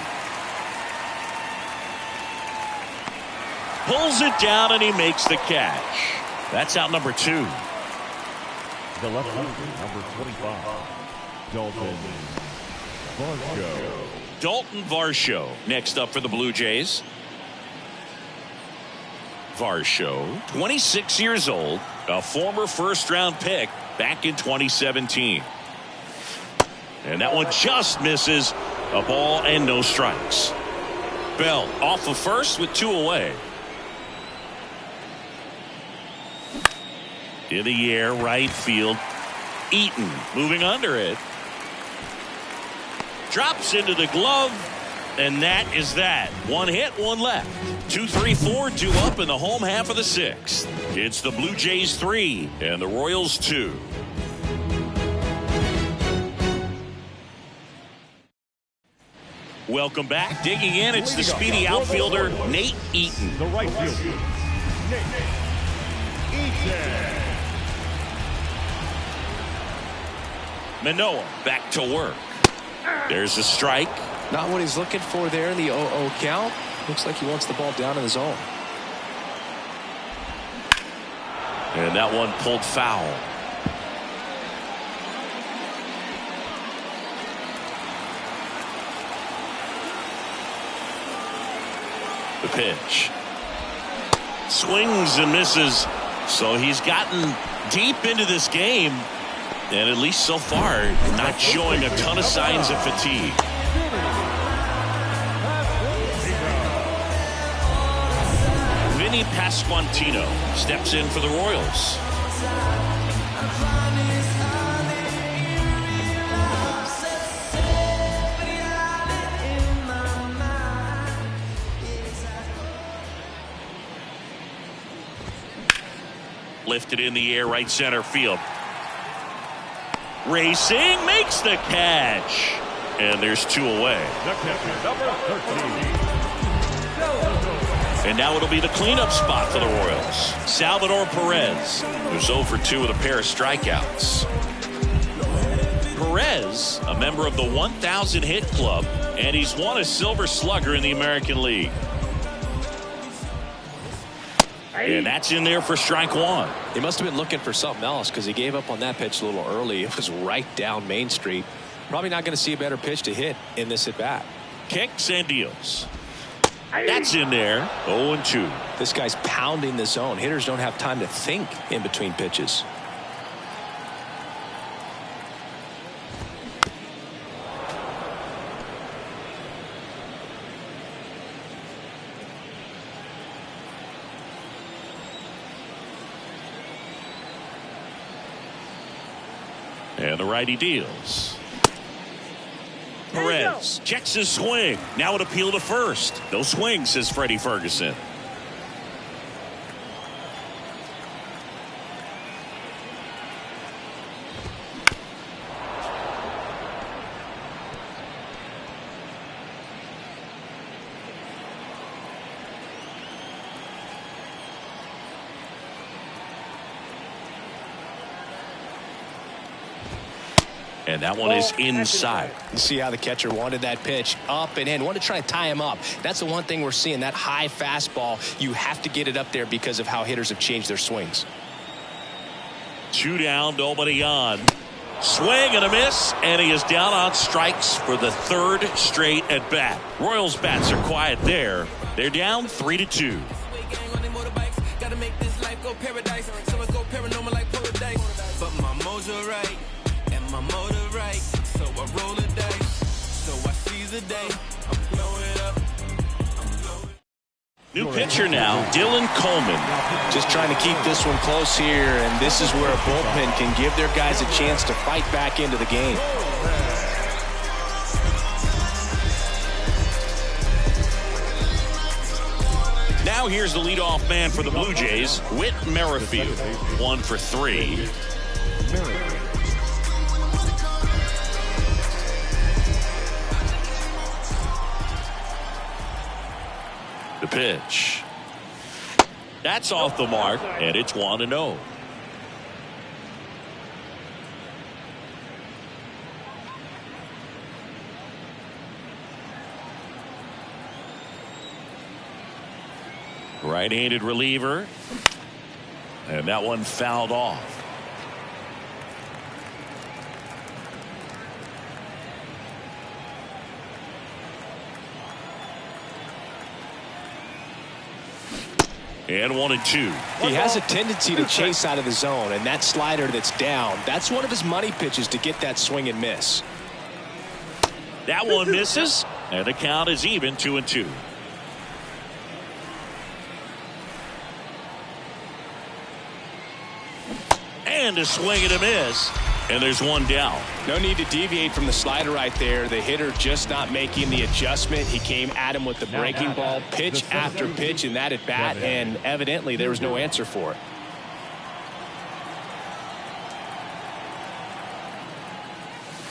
[SPEAKER 1] Pulls it down and he makes the catch. That's out number 2.
[SPEAKER 3] The left-hander, number 25, Dalton Varsho.
[SPEAKER 1] Dalton Varsho next up for the Blue Jays. Varsho, 26 years old, a former first-round pick back in 2017. And that one just misses. A ball and no strikes. Bell off of first with 2 away. In the air, right field. Eaton moving under it. Drops into the glove, and that is that. 1 hit, 1 left. 2, 3, 4, 2 up in the home half of the 6th. It's the Blue Jays 3 and the Royals 2. Welcome back. Digging in, it's the speedy outfielder, Nate Eaton.
[SPEAKER 3] The right fielder, Nate Eaton.
[SPEAKER 1] Manoah back to work. There's a strike.
[SPEAKER 2] Not what he's looking for there in the 0-0 count. Looks like he wants the ball down in the zone.
[SPEAKER 1] And that one pulled foul. The pitch. Swings and misses. So he's gotten deep into this game. And at least so far, not showing a ton of signs of fatigue. Vinny Pasquantino steps in for the Royals. Lifted in the air, right center field. Racing, makes the catch. And there's 2 away.
[SPEAKER 3] The catcher, number 13.
[SPEAKER 1] And now it'll be the cleanup spot for the Royals. Salvador Perez, who's 0 for 2 with a pair of strikeouts. Perez, a member of the 1,000 hit club, and he's won a Silver Slugger in the American League. And that's in there for strike 1.
[SPEAKER 2] He must have been looking for something else because he gave up on that pitch a little early. It was right down Main Street. Probably not going to see a better pitch to hit in this at bat.
[SPEAKER 1] Kicks and deals. That's in there. 0-2.
[SPEAKER 2] This guy's pounding the zone. Hitters don't have time to think in between pitches.
[SPEAKER 1] And the righty deals. Perez checks his swing. Now an appeal to first. No swing, says Freddie Ferguson. And that one is inside.
[SPEAKER 2] You see how the catcher wanted that pitch up and in. Wanted to try to tie him up. That's the one thing we're seeing. That high fastball, you have to get it up there because of how hitters have changed their swings.
[SPEAKER 1] 2 down, nobody on. Swing and a miss, and he is down on strikes for the 3rd straight at bat. Royals bats are quiet there. They're down 3-2.
[SPEAKER 4] Gotta make this life go paradise. So I go paranormal like paradise. But my mojo right. My motor right, so I roll the dice, so I seize the day, I'm blowing up.
[SPEAKER 1] New pitcher now, Dylan Coleman.
[SPEAKER 2] Just trying to keep this one close here, and this is where a bullpen can give their guys a chance to fight back into the game.
[SPEAKER 1] Now here's the leadoff man for the Blue Jays, Whit Merrifield. 1 for 3. The pitch. That's off the mark, and it's 1-0. Right-handed reliever. And that one fouled off. And 1-2.
[SPEAKER 2] He has a tendency to chase out of the zone, and that slider that's down, that's one of his money pitches to get that swing and miss.
[SPEAKER 1] That one misses, and the count is even 2-2. And a swing and a miss, and there's one down.
[SPEAKER 2] No need to deviate from the slider right there. The hitter just not making the adjustment. He came at him with the breaking ball, pitch after pitch in that at bat, and evidently there was no answer for it.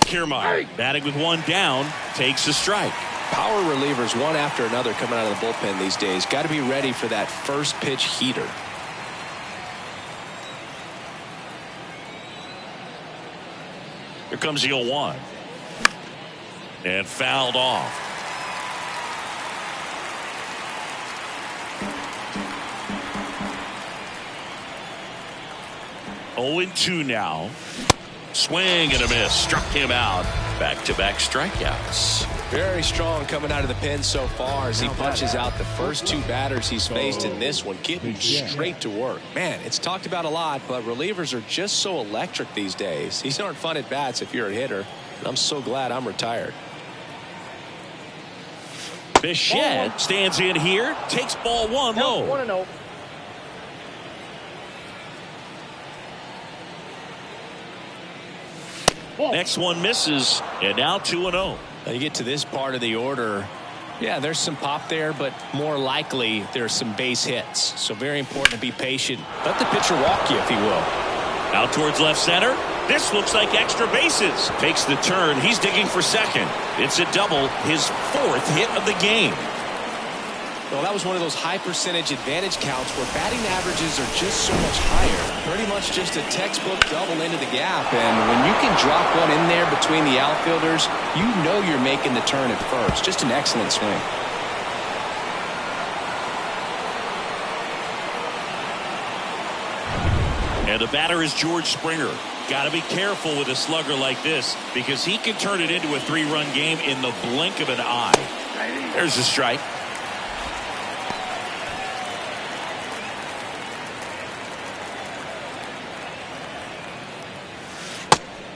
[SPEAKER 1] Kiermaier batting with one down, takes a strike.
[SPEAKER 2] Power relievers one after another coming out of the bullpen these days. Got to be ready for that first pitch heater.
[SPEAKER 1] Here comes the 0-1. And fouled off. Oh, 0-2 now. Swing and a miss. Struck him out. Back-to-back strikeouts.
[SPEAKER 2] Very strong coming out of the pen so far as he punches out the first 2 batters he's faced in this one, getting straight to work. Man, it's talked about a lot, but relievers are just so electric these days. These aren't fun at bats if you're a hitter, and I'm so glad I'm retired.
[SPEAKER 1] Bichette stands in here, takes ball 1 low.
[SPEAKER 6] 1-0.
[SPEAKER 1] Next one misses, and now 2-0.
[SPEAKER 2] Now you get to this part of the order. Yeah, there's some pop there, but more likely there's some base hits. So very important to be patient. Let the pitcher walk you, if he will.
[SPEAKER 1] Out towards left center. This looks like extra bases. Takes the turn. He's digging for second. It's a double, his 4th hit of the game.
[SPEAKER 2] Well, that was one of those high percentage advantage counts where batting averages are just so much higher. Pretty much just a textbook double into the gap. And when you can drop one in there between the outfielders, you know you're making the turn at first. Just an excellent swing.
[SPEAKER 1] And the batter is George Springer. Got to be careful with a slugger like this because he can turn it into a 3-run game in the blink of an eye. There's a strike.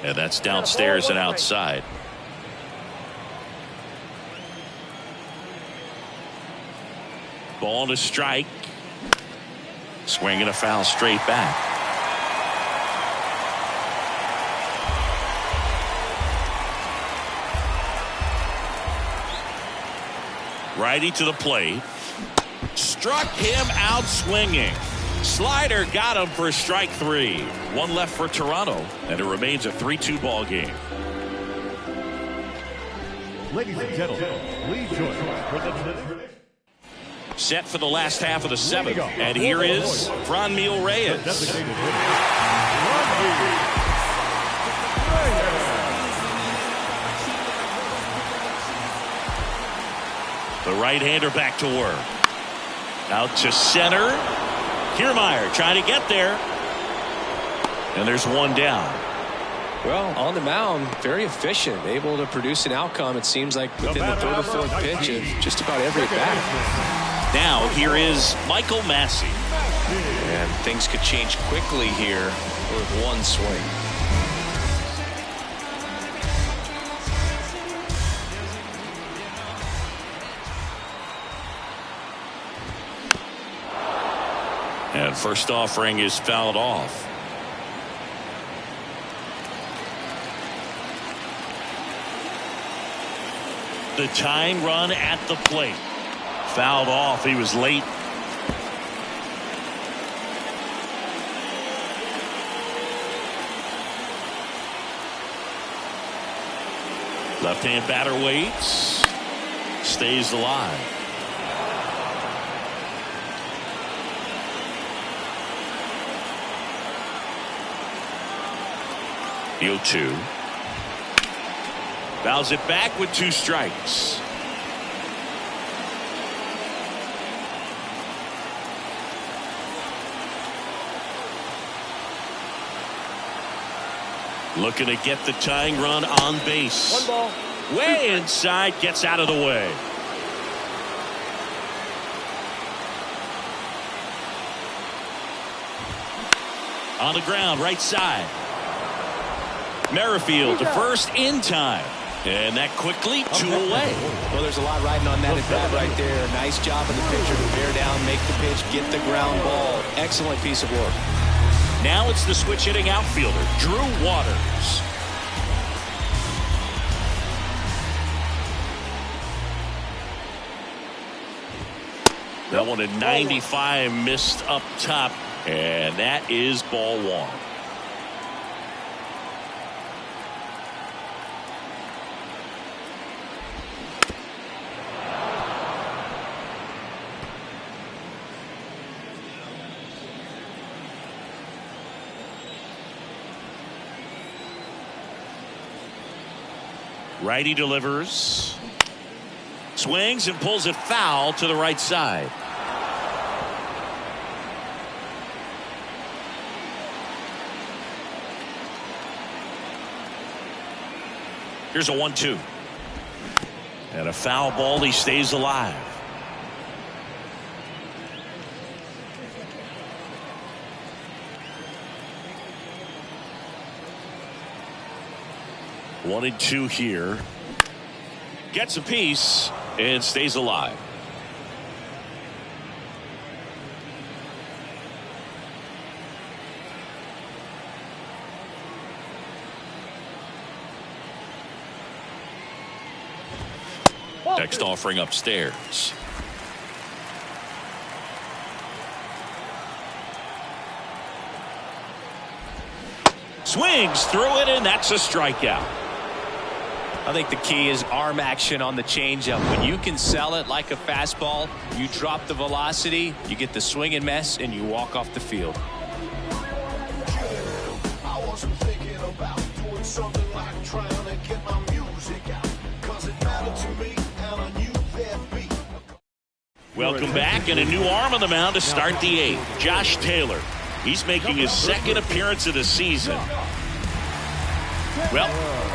[SPEAKER 1] And that's downstairs and outside. Ball to strike. Swing and a foul straight back. Righty to the plate. Struck him out swinging. Slider got him for strike 3. One left for Toronto, and it remains a 3-2 ball game.
[SPEAKER 3] Ladies and gentlemen, please join us for the
[SPEAKER 1] set for the last half of the 7th, and here is Franmil Reyes.
[SPEAKER 3] designated hitter, Franmil.
[SPEAKER 1] The right-hander back to work. Out to center. Kiermaier trying to get there. And there's one down.
[SPEAKER 2] Well, on the mound, very efficient, able to produce an outcome, it seems like, within the 3rd or 4th pitch of just about every at-bat.
[SPEAKER 1] Now, here is Michael Massey.
[SPEAKER 2] And things could change quickly here with one swing.
[SPEAKER 1] And first offering is fouled off. The tying run at the plate. Fouled off. He was late. Left-hand batter waits. Stays alive. The 0-2. Fouls it back with 2 strikes. Looking to get the tying run on base.
[SPEAKER 6] 1 ball.
[SPEAKER 1] Way inside, gets out of the way. On the ground, right side. Merrifield to first in time. And that quickly 2 away.
[SPEAKER 2] Well, there's a lot riding on that at bat right there. Nice job of the pitcher to bear down, make the pitch, get the ground ball. Excellent piece of work.
[SPEAKER 1] Now it's the switch hitting outfielder, Drew Waters. That one at 95, missed up top, and that is ball 1. Righty delivers. Swings and pulls it foul to the right side. Here's a 1-2. And a foul ball. He stays alive. One and 2 here. Gets a piece and stays alive. Next offering upstairs. Swings through it, and that's a strikeout.
[SPEAKER 2] I think the key is arm action on the changeup. When you can sell it like a fastball, you drop the velocity, you get the swing and miss, and you walk off the field.
[SPEAKER 7] I wasn't thinking about doing something like trying to get my music out, 'cause it mattered to me, and I knew there'd be.
[SPEAKER 1] Welcome back, and a new arm on the mound to start the 8th. Josh Taylor. He's making his 2nd appearance of the season. Well,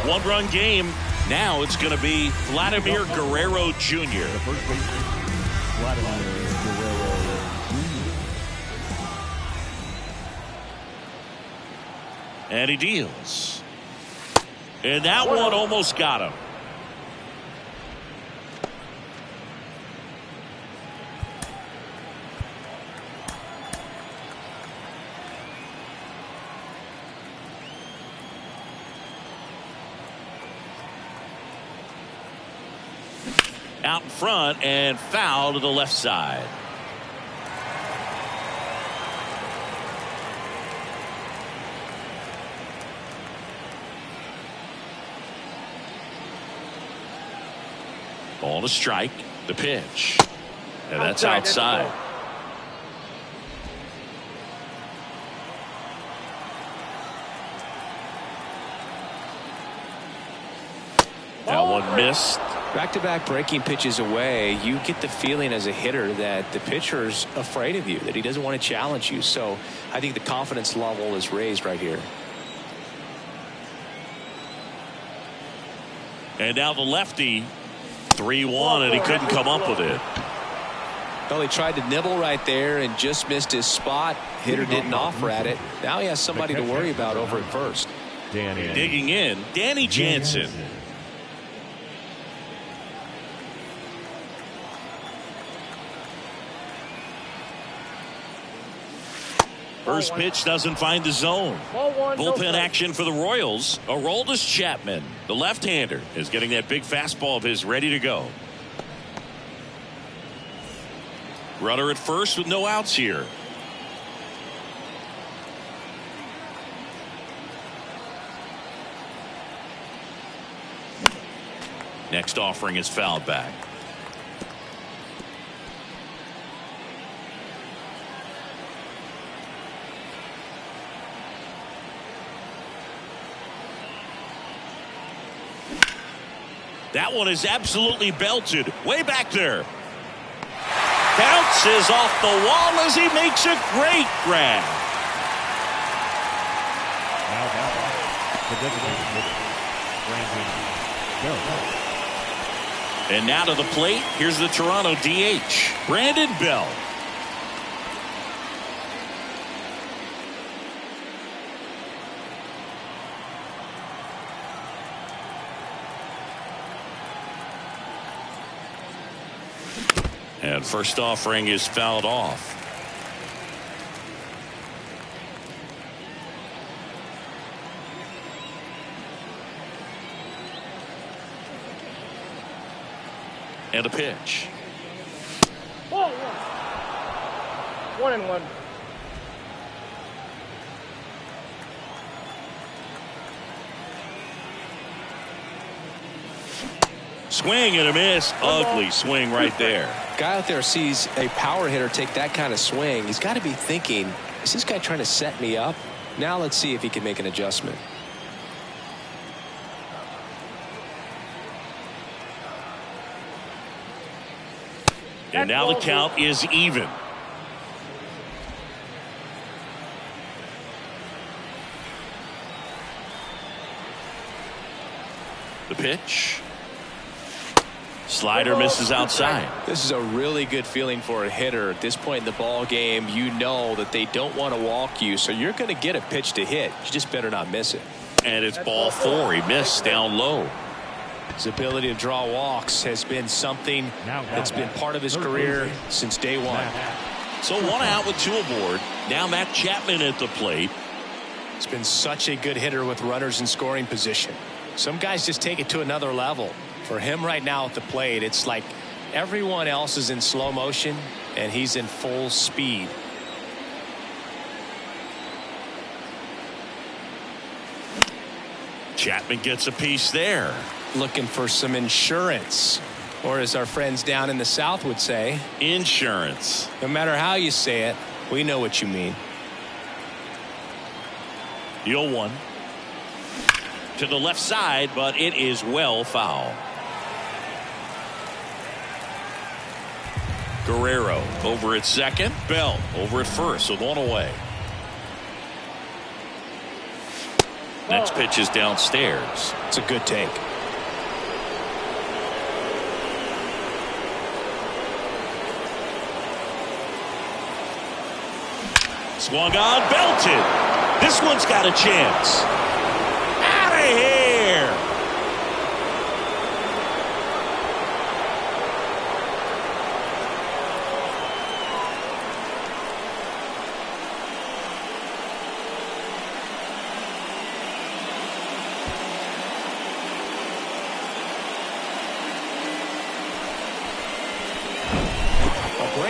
[SPEAKER 1] 1-run game. Now it's going to be Vladimir Guerrero Jr.
[SPEAKER 3] First baseman, Vladimir Guerrero Jr.
[SPEAKER 1] And he deals. And that one almost got him. Out in front and foul to the left side. Ball to strike. The pitch. And that's outside. That one missed.
[SPEAKER 2] Back-to-back breaking pitches away, you get the feeling as a hitter that the pitcher's afraid of you, that he doesn't want to challenge you. So I think the confidence level is raised right here.
[SPEAKER 1] And now the lefty, 3-1, and he couldn't come up with it.
[SPEAKER 2] Well, he tried to nibble right there and just missed his spot. Hitter didn't offer at it. Now he has somebody to worry about over at first.
[SPEAKER 1] Digging in, Danny Jansen. First pitch doesn't find the zone. Bullpen action for the Royals. Aroldis Chapman, the left-hander, is getting that big fastball of his ready to go. Runner at first with no outs here. Next offering is fouled back. That one is absolutely belted. Way back there. Bounces off the wall as he makes a great grab. And now to the plate. Here's the Toronto DH, Brandon Bell. And first offering is fouled off. And a pitch.
[SPEAKER 6] 1-1.
[SPEAKER 1] Swing and a miss. Ugly swing right there.
[SPEAKER 2] Guy out there sees a power hitter take that kind of swing. He's got to be thinking, is this guy trying to set me up? Now let's see if he can make an adjustment.
[SPEAKER 1] And now the count is even. The pitch. Slider misses outside.
[SPEAKER 2] This is a really good feeling for a hitter. At this point in the ball game, you know that they don't want to walk you, so you're going to get a pitch to hit. You just better not miss it.
[SPEAKER 1] And it's ball 4. He missed down low.
[SPEAKER 2] His ability to draw walks has been something that's been part of his career since day one.
[SPEAKER 1] So 1 out with 2 aboard. Now Matt Chapman at the plate.
[SPEAKER 2] It's been such a good hitter with runners in scoring position. Some guys just take it to another level. For him right now at the plate, it's like everyone else is in slow motion and he's in full speed.
[SPEAKER 1] Chapman gets a piece there.
[SPEAKER 2] Looking for some insurance, or as our friends down in the South would say,
[SPEAKER 1] insurance.
[SPEAKER 2] No matter how you say it, we know what you mean.
[SPEAKER 1] The 0-1 to the left side, but it is well foul. Guerrero over at second. Bell over at first with 1 away. Next pitch is downstairs.
[SPEAKER 2] It's a good take.
[SPEAKER 1] Swung on, belted. This one's got a chance. Out of here.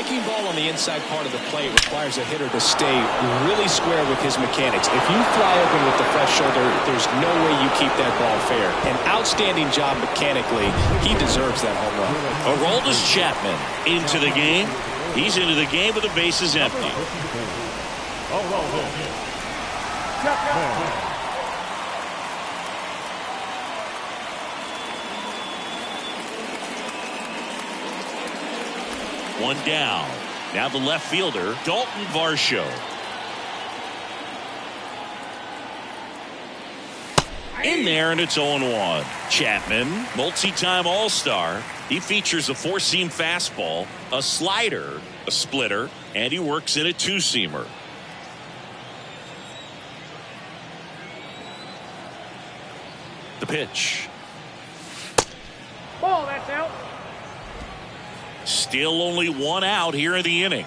[SPEAKER 2] breaking ball on the inside part of the plate requires a hitter to stay really square with his mechanics. If you fly open with the fresh shoulder, there's no way you keep that ball fair. An outstanding job mechanically. He deserves that home run.
[SPEAKER 1] Aroldis Chapman into the game. He's into the game with the bases empty. One down. Now the left fielder, Dalton Varsho. In there, and it's 0-1. Chapman, multi-time All-Star. He features a four-seam fastball, a slider, a splitter, and he works in a two-seamer. The pitch.
[SPEAKER 6] Ball, that's out.
[SPEAKER 1] Still only one out here in the inning.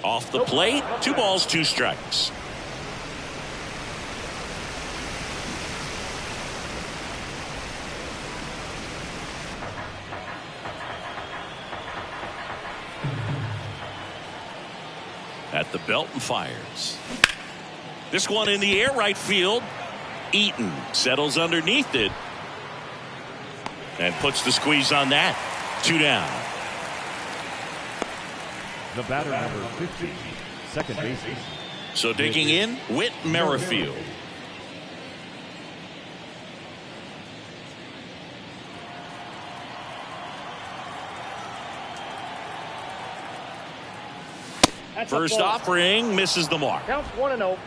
[SPEAKER 1] Off the plate, 2 balls, 2 strikes. At the belt and fires. This one in the air, right field. Eaton settles underneath it and puts the squeeze on that. 2 down.
[SPEAKER 3] The batter, number 50, second baseman.
[SPEAKER 1] So digging in, Whit Merrifield. First offering misses the mark.
[SPEAKER 6] Counts 1-0.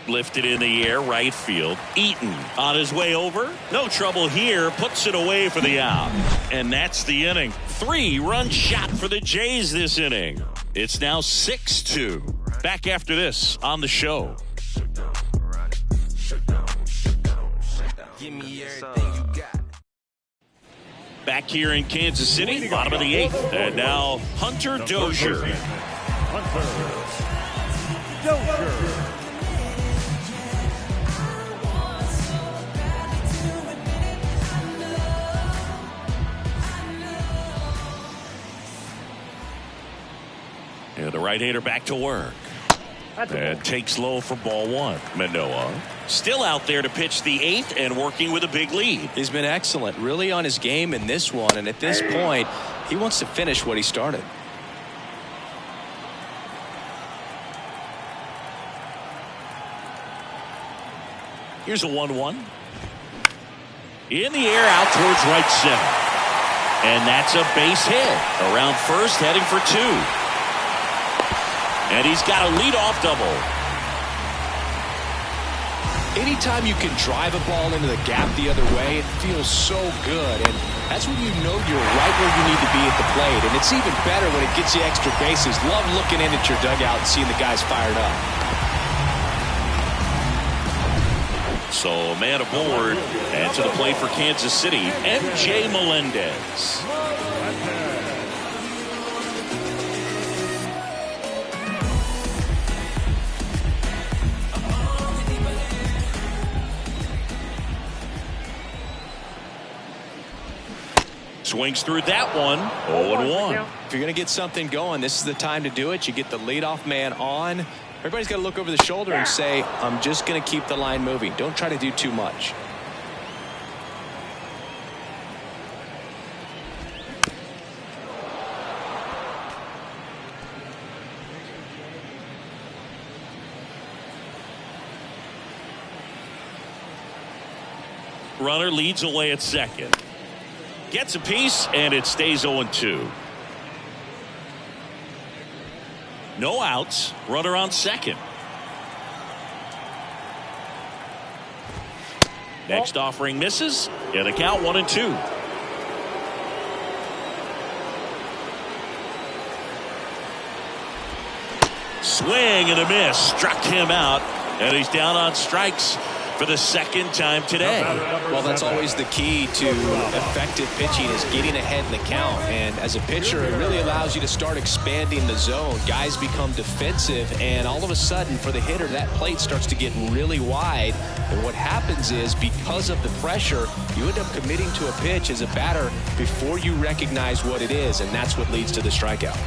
[SPEAKER 1] Lifted in the air, right field. Eaton on his way over. No trouble here. Puts it away for the out. And that's the inning. 3-run shot for the Jays this inning. It's now 6-2. Back after this on the show. Back here in Kansas City, bottom of the 8th. And now Hunter Dozier.
[SPEAKER 3] Hunter Dozier.
[SPEAKER 1] And the right-hander back to work. And takes low for ball 1. Manoah still out there to pitch the 8th and working with a big lead.
[SPEAKER 2] He's been excellent, really on his game in this one. And at this point, he wants to finish what he started.
[SPEAKER 1] Here's a 1-1. In the air, out towards right center. And that's a base hit. Around first, heading for 2. And he's got a leadoff double.
[SPEAKER 2] Anytime you can drive a ball into the gap the other way, it feels so good. And that's when you know you're right where you need to be at the plate. And it's even better when it gets you extra bases. Love looking in at your dugout and seeing the guys fired up.
[SPEAKER 1] So a man aboard and to the plate for Kansas City, MJ Melendez. Swings through that one. 0-1.
[SPEAKER 2] If you're going to get something going, this is the time to do it. You get the leadoff man on. Everybody's got to look over the shoulder and say, I'm just going to keep the line moving. Don't try to do too much.
[SPEAKER 1] Runner leads away at second. Gets a piece, and it stays 0-2. No outs. Runner on second. Next offering misses. Yeah, the count 1-2. Swing and a miss. Struck him out. And he's down on strikes for the second time today.
[SPEAKER 2] Well, that's always the key to effective pitching, is getting ahead in the count. And as a pitcher, it really allows you to start expanding the zone. Guys become defensive, and all of a sudden, for the hitter, that plate starts to get really wide. And what happens is, because of the pressure, you end up committing to a pitch as a batter before you recognize what it is, and that's what leads to the strikeout.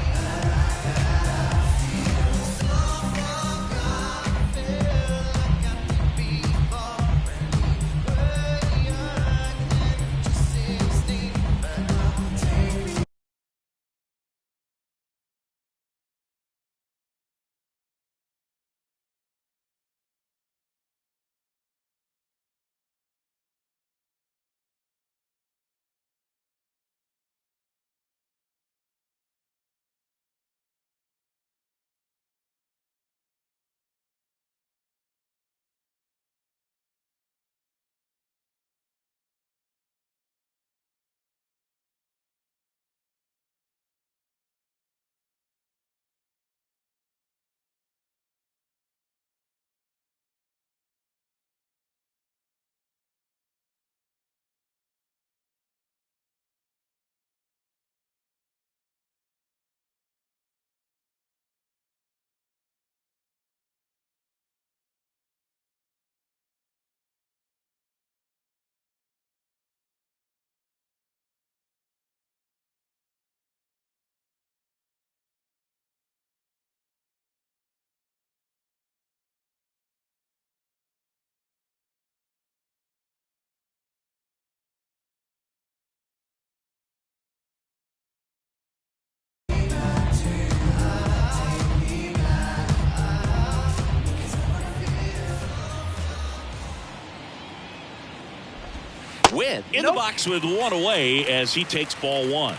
[SPEAKER 1] Win in the box with one away as he takes ball one.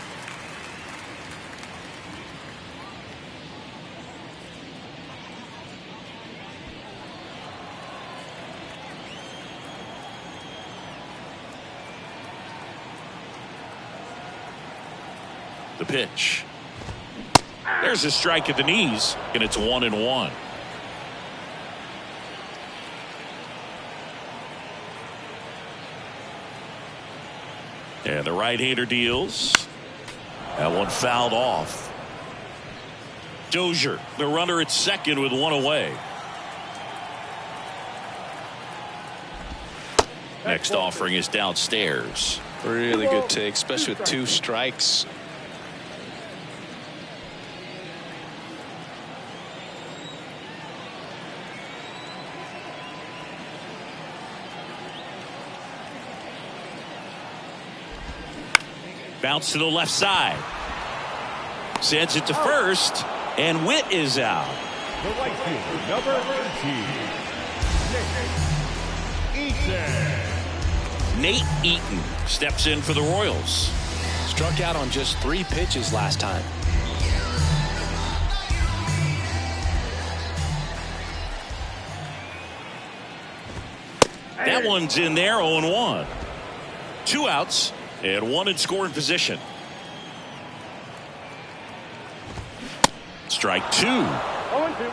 [SPEAKER 1] The pitch. There's a strike at the knees, and it's 1-1. And the right-hander deals. That one fouled off. Dozier, the runner at second with one away. Next offering is downstairs.
[SPEAKER 2] Really good take, especially with two strikes.
[SPEAKER 1] Bounce to the left side. Sends it to first, and Witt is out.
[SPEAKER 3] The right fielder, number 18,
[SPEAKER 1] Nate Eaton steps in for the Royals.
[SPEAKER 2] Struck out on just 3 pitches last time.
[SPEAKER 1] That one's in there, 0-1. 2 outs and 1 in scoring position. Strike 2.
[SPEAKER 6] 0-2.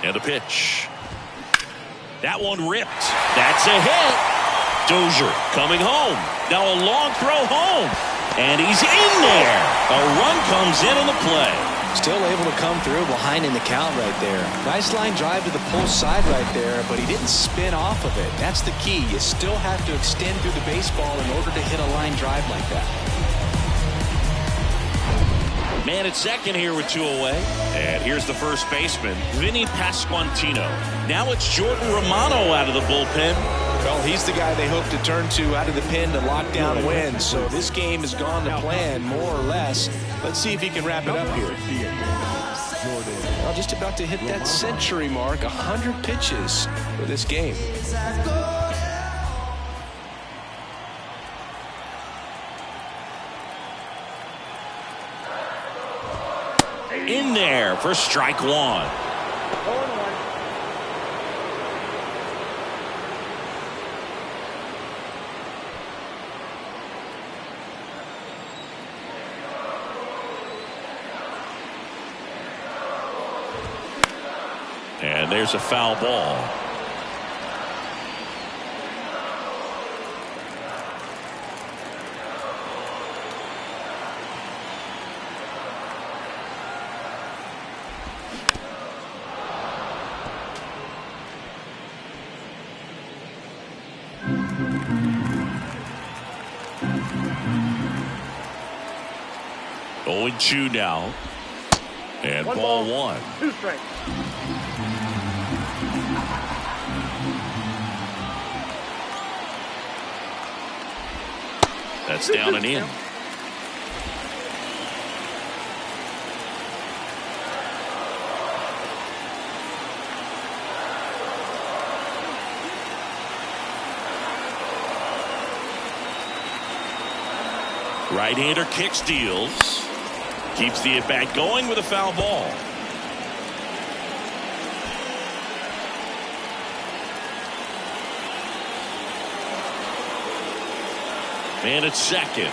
[SPEAKER 1] And the pitch. That one ripped. That's a hit. Dozier coming home. Now a long throw home. And he's in there. A run comes in on the play.
[SPEAKER 2] Still able to come through behind in the count right there. Nice line drive to the pull side right there, but he didn't spin off of it. That's the key. You still have to extend through the baseball in order to hit a line drive like that.
[SPEAKER 1] Man at second here with 2 away. And here's the first baseman, Vinny Pasquantino. Now it's Jordan Romano out of the bullpen.
[SPEAKER 2] Well, he's the guy they hope to turn to out of the pen to lock down wins. So this game has gone to plan, more or less. Let's see if he can wrap it up here. Well, just about to hit that century mark, 100 pitches for this game.
[SPEAKER 1] In there for strike one.
[SPEAKER 6] 0-1.
[SPEAKER 1] And there's a foul ball. Going 2 now. And ball 1.
[SPEAKER 6] 2 strikes.
[SPEAKER 1] That's down and in. Right-hander kick steals. Keeps the at-bat going with a foul ball. Man at second.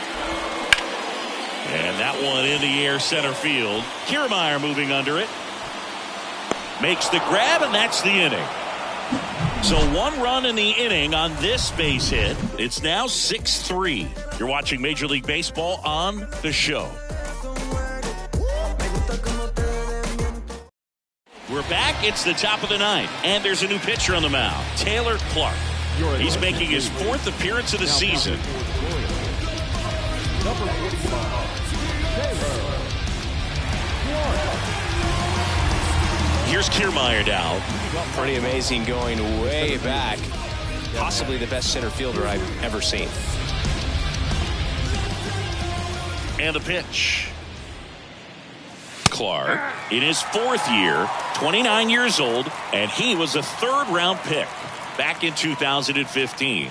[SPEAKER 1] And that one in the air center field. Kiermaier moving under it. Makes the grab, and that's the inning. So 1 run in the inning on this base hit. It's now 6-3. You're watching Major League Baseball on The Show. We're back. It's the top of the 9th, and there's a new pitcher on the mound, Taylor Clark. He's making his 4th appearance of the season.
[SPEAKER 3] Number 45, Taylor Clark.
[SPEAKER 1] Here's Kiermaier now.
[SPEAKER 2] Pretty amazing, going way back. Possibly the best center fielder I've ever seen.
[SPEAKER 1] And the pitch. Clark in his 4th year, 29 years old, and he was a 3rd-round pick back in 2015.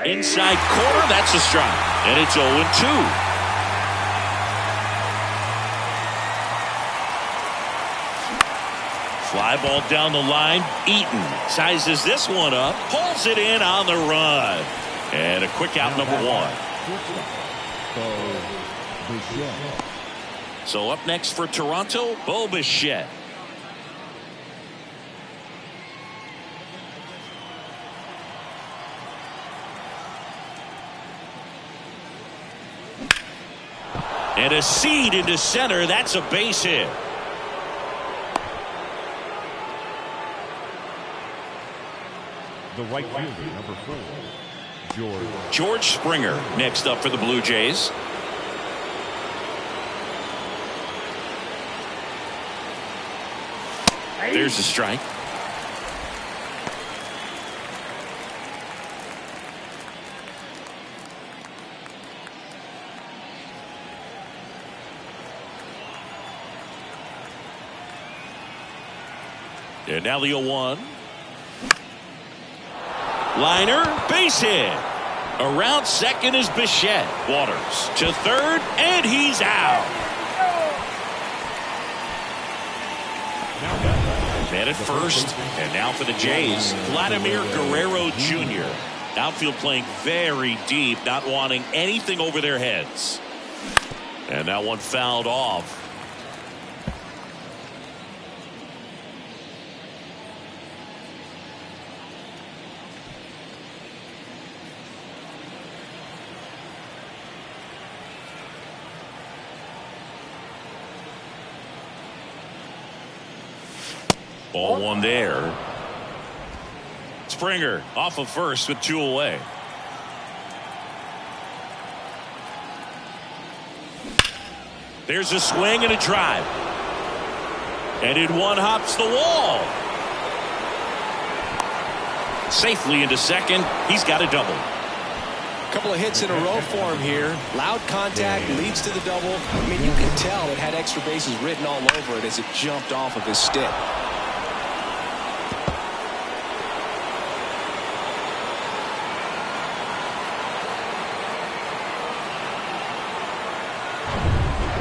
[SPEAKER 1] Inside corner, that's a strike. And it's 0-2. Fly ball down the line. Eaton sizes this one up, pulls it in on the run. And a quick out, number 1. So up next for Toronto, Bo Bichette. And a seed into center. That's a base hit.
[SPEAKER 3] The right fielder, number 4,
[SPEAKER 1] George Springer next up for the Blue Jays. There's the strike. And now the 0-1. Liner, base hit. Around second is Bichette. Waters to third, and he's out. Man at first, and now for the Jays, Vladimir Guerrero Jr. Outfield playing very deep, not wanting anything over their heads. And that one fouled off. Ball one there. Springer off of first with 2 away. There's a swing and a drive. And in one hops the wall. Safely into second. He's got a double.
[SPEAKER 2] Couple of hits in a row for him here. Loud contact leads to the double. I mean, you can tell it had extra bases written all over it as it jumped off of his stick.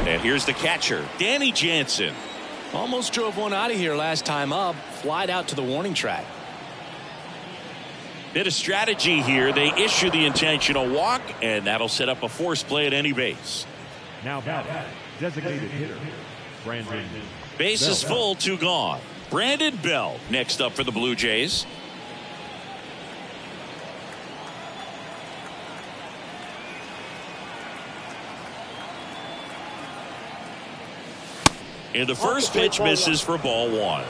[SPEAKER 1] And here's the catcher, Danny Jansen.
[SPEAKER 2] Almost drove one out of here last time up. Flied out to the warning track.
[SPEAKER 1] Bit of strategy here. They issue the intentional walk, and that'll set up a force play at any base.
[SPEAKER 3] Now batting, designated hitter, Brandon.
[SPEAKER 1] Bases full, 2 gone. Brandon Bell next up for the Blue Jays. And the first pitch misses for ball 1.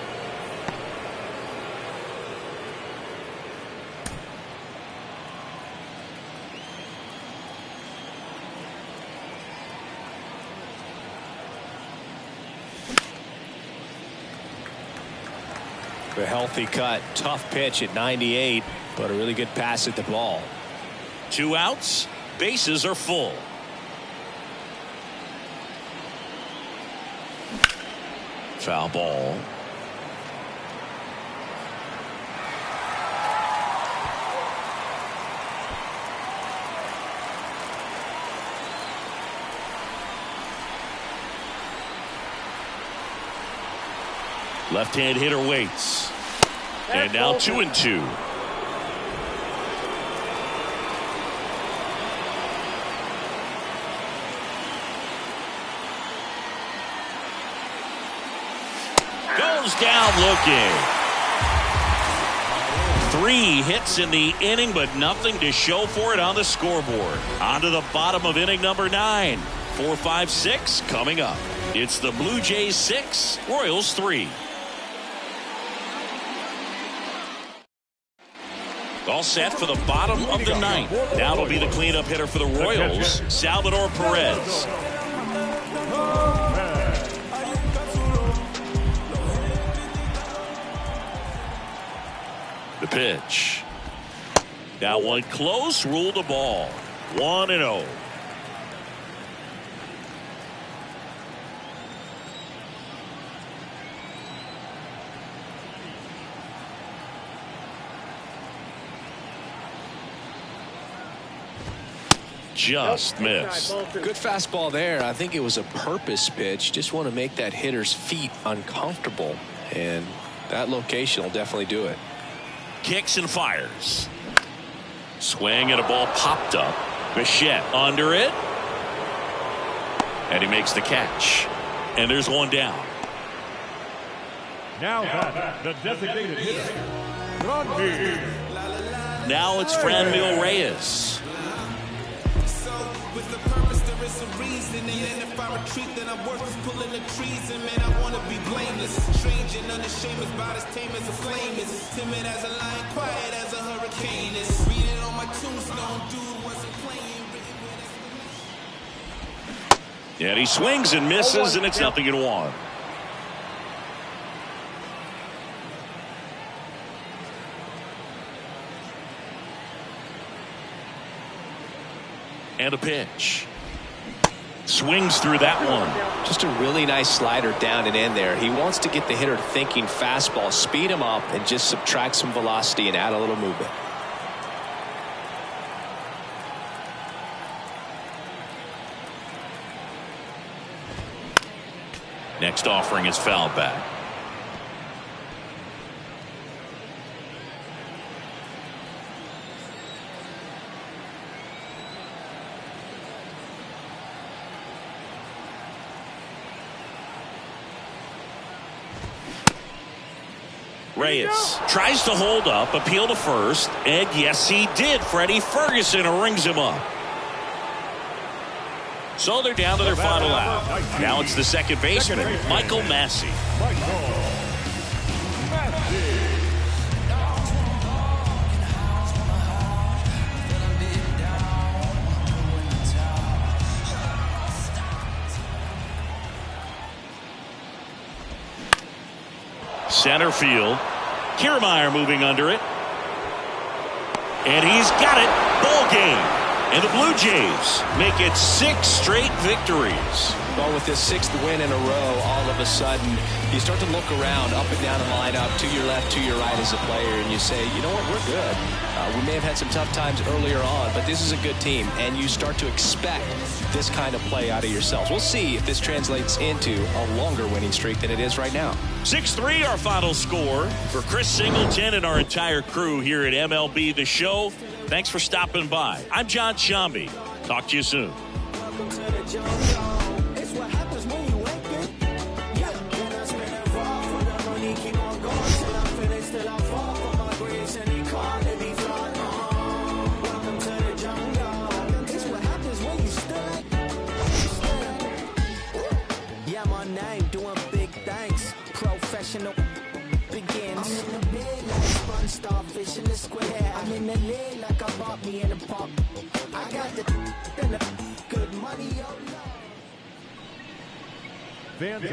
[SPEAKER 2] A healthy cut. Tough pitch at 98, but a really good pass at the ball.
[SPEAKER 1] 2 outs. Bases are full. Foul ball. Left-hand hitter waits. And now 2-2. Goes down looking. 3 hits in the inning, but nothing to show for it on the scoreboard. On to the bottom of inning number 9. 4, 5, 6 coming up. It's the Blue Jays 6, Royals 3. All set for the bottom of the 9th. Now it'll be the cleanup hitter for the Royals, Salvador Perez. The pitch. Now one close, ruled a ball. 1-0. Just missed.
[SPEAKER 2] Good fastball there. I think it was a purpose pitch. Just want to make that hitter's feet uncomfortable, and that location will definitely do it.
[SPEAKER 1] Kicks and fires. Swing and a ball popped up. Bichette under it. And he makes the catch. And there's one down.
[SPEAKER 3] Now batting, the designated hitter, Rodney.
[SPEAKER 1] Now it's Franmil Reyes.
[SPEAKER 4] With the purpose, there is a reason. And then if I retreat, then I'm worth is pulling the trees. And man, I want to be blameless. Strange and unashamed, about as tame as a flame is. Timid as a lion, quiet as a hurricane is. Read it on my tombstone, dude wasn't playing.
[SPEAKER 1] And he swings and misses, and it's 0-1. And a pitch. Swings through that one.
[SPEAKER 2] Just a really nice slider down and in there. He wants to get the hitter thinking fastball, speed him up, and just subtract some velocity and add a little movement.
[SPEAKER 1] Next offering is fouled back. Reyes tries to hold up, appeal to first, and yes, he did. Freddie Ferguson rings him up. So they're down to their final out. Now it's the second baseman, Michael Massey. Center field. Kiermaier moving under it. And he's got it. Ball game. And the Blue Jays make it 6 straight victories.
[SPEAKER 2] Well, with this 6th win in a row, all of a sudden, you start to look around, up and down the lineup, to your left, to your right as a player, and you say, you know what, we're good. We may have had some tough times earlier on, but this is a good team, and you start to expect this kind of play out of yourselves. We'll see if this translates into a longer winning streak than it is right now.
[SPEAKER 1] 6-3 our final score. For Chris Singleton and our entire crew here at MLB The Show, thanks for stopping by. I'm John Shambi. Talk to you soon.
[SPEAKER 8] Yeah, my name doing big things. Professional begins. I'm in the bed like sponge starfish in the square. I'm in the lid like I bought me in the park. I got the good money, oh no.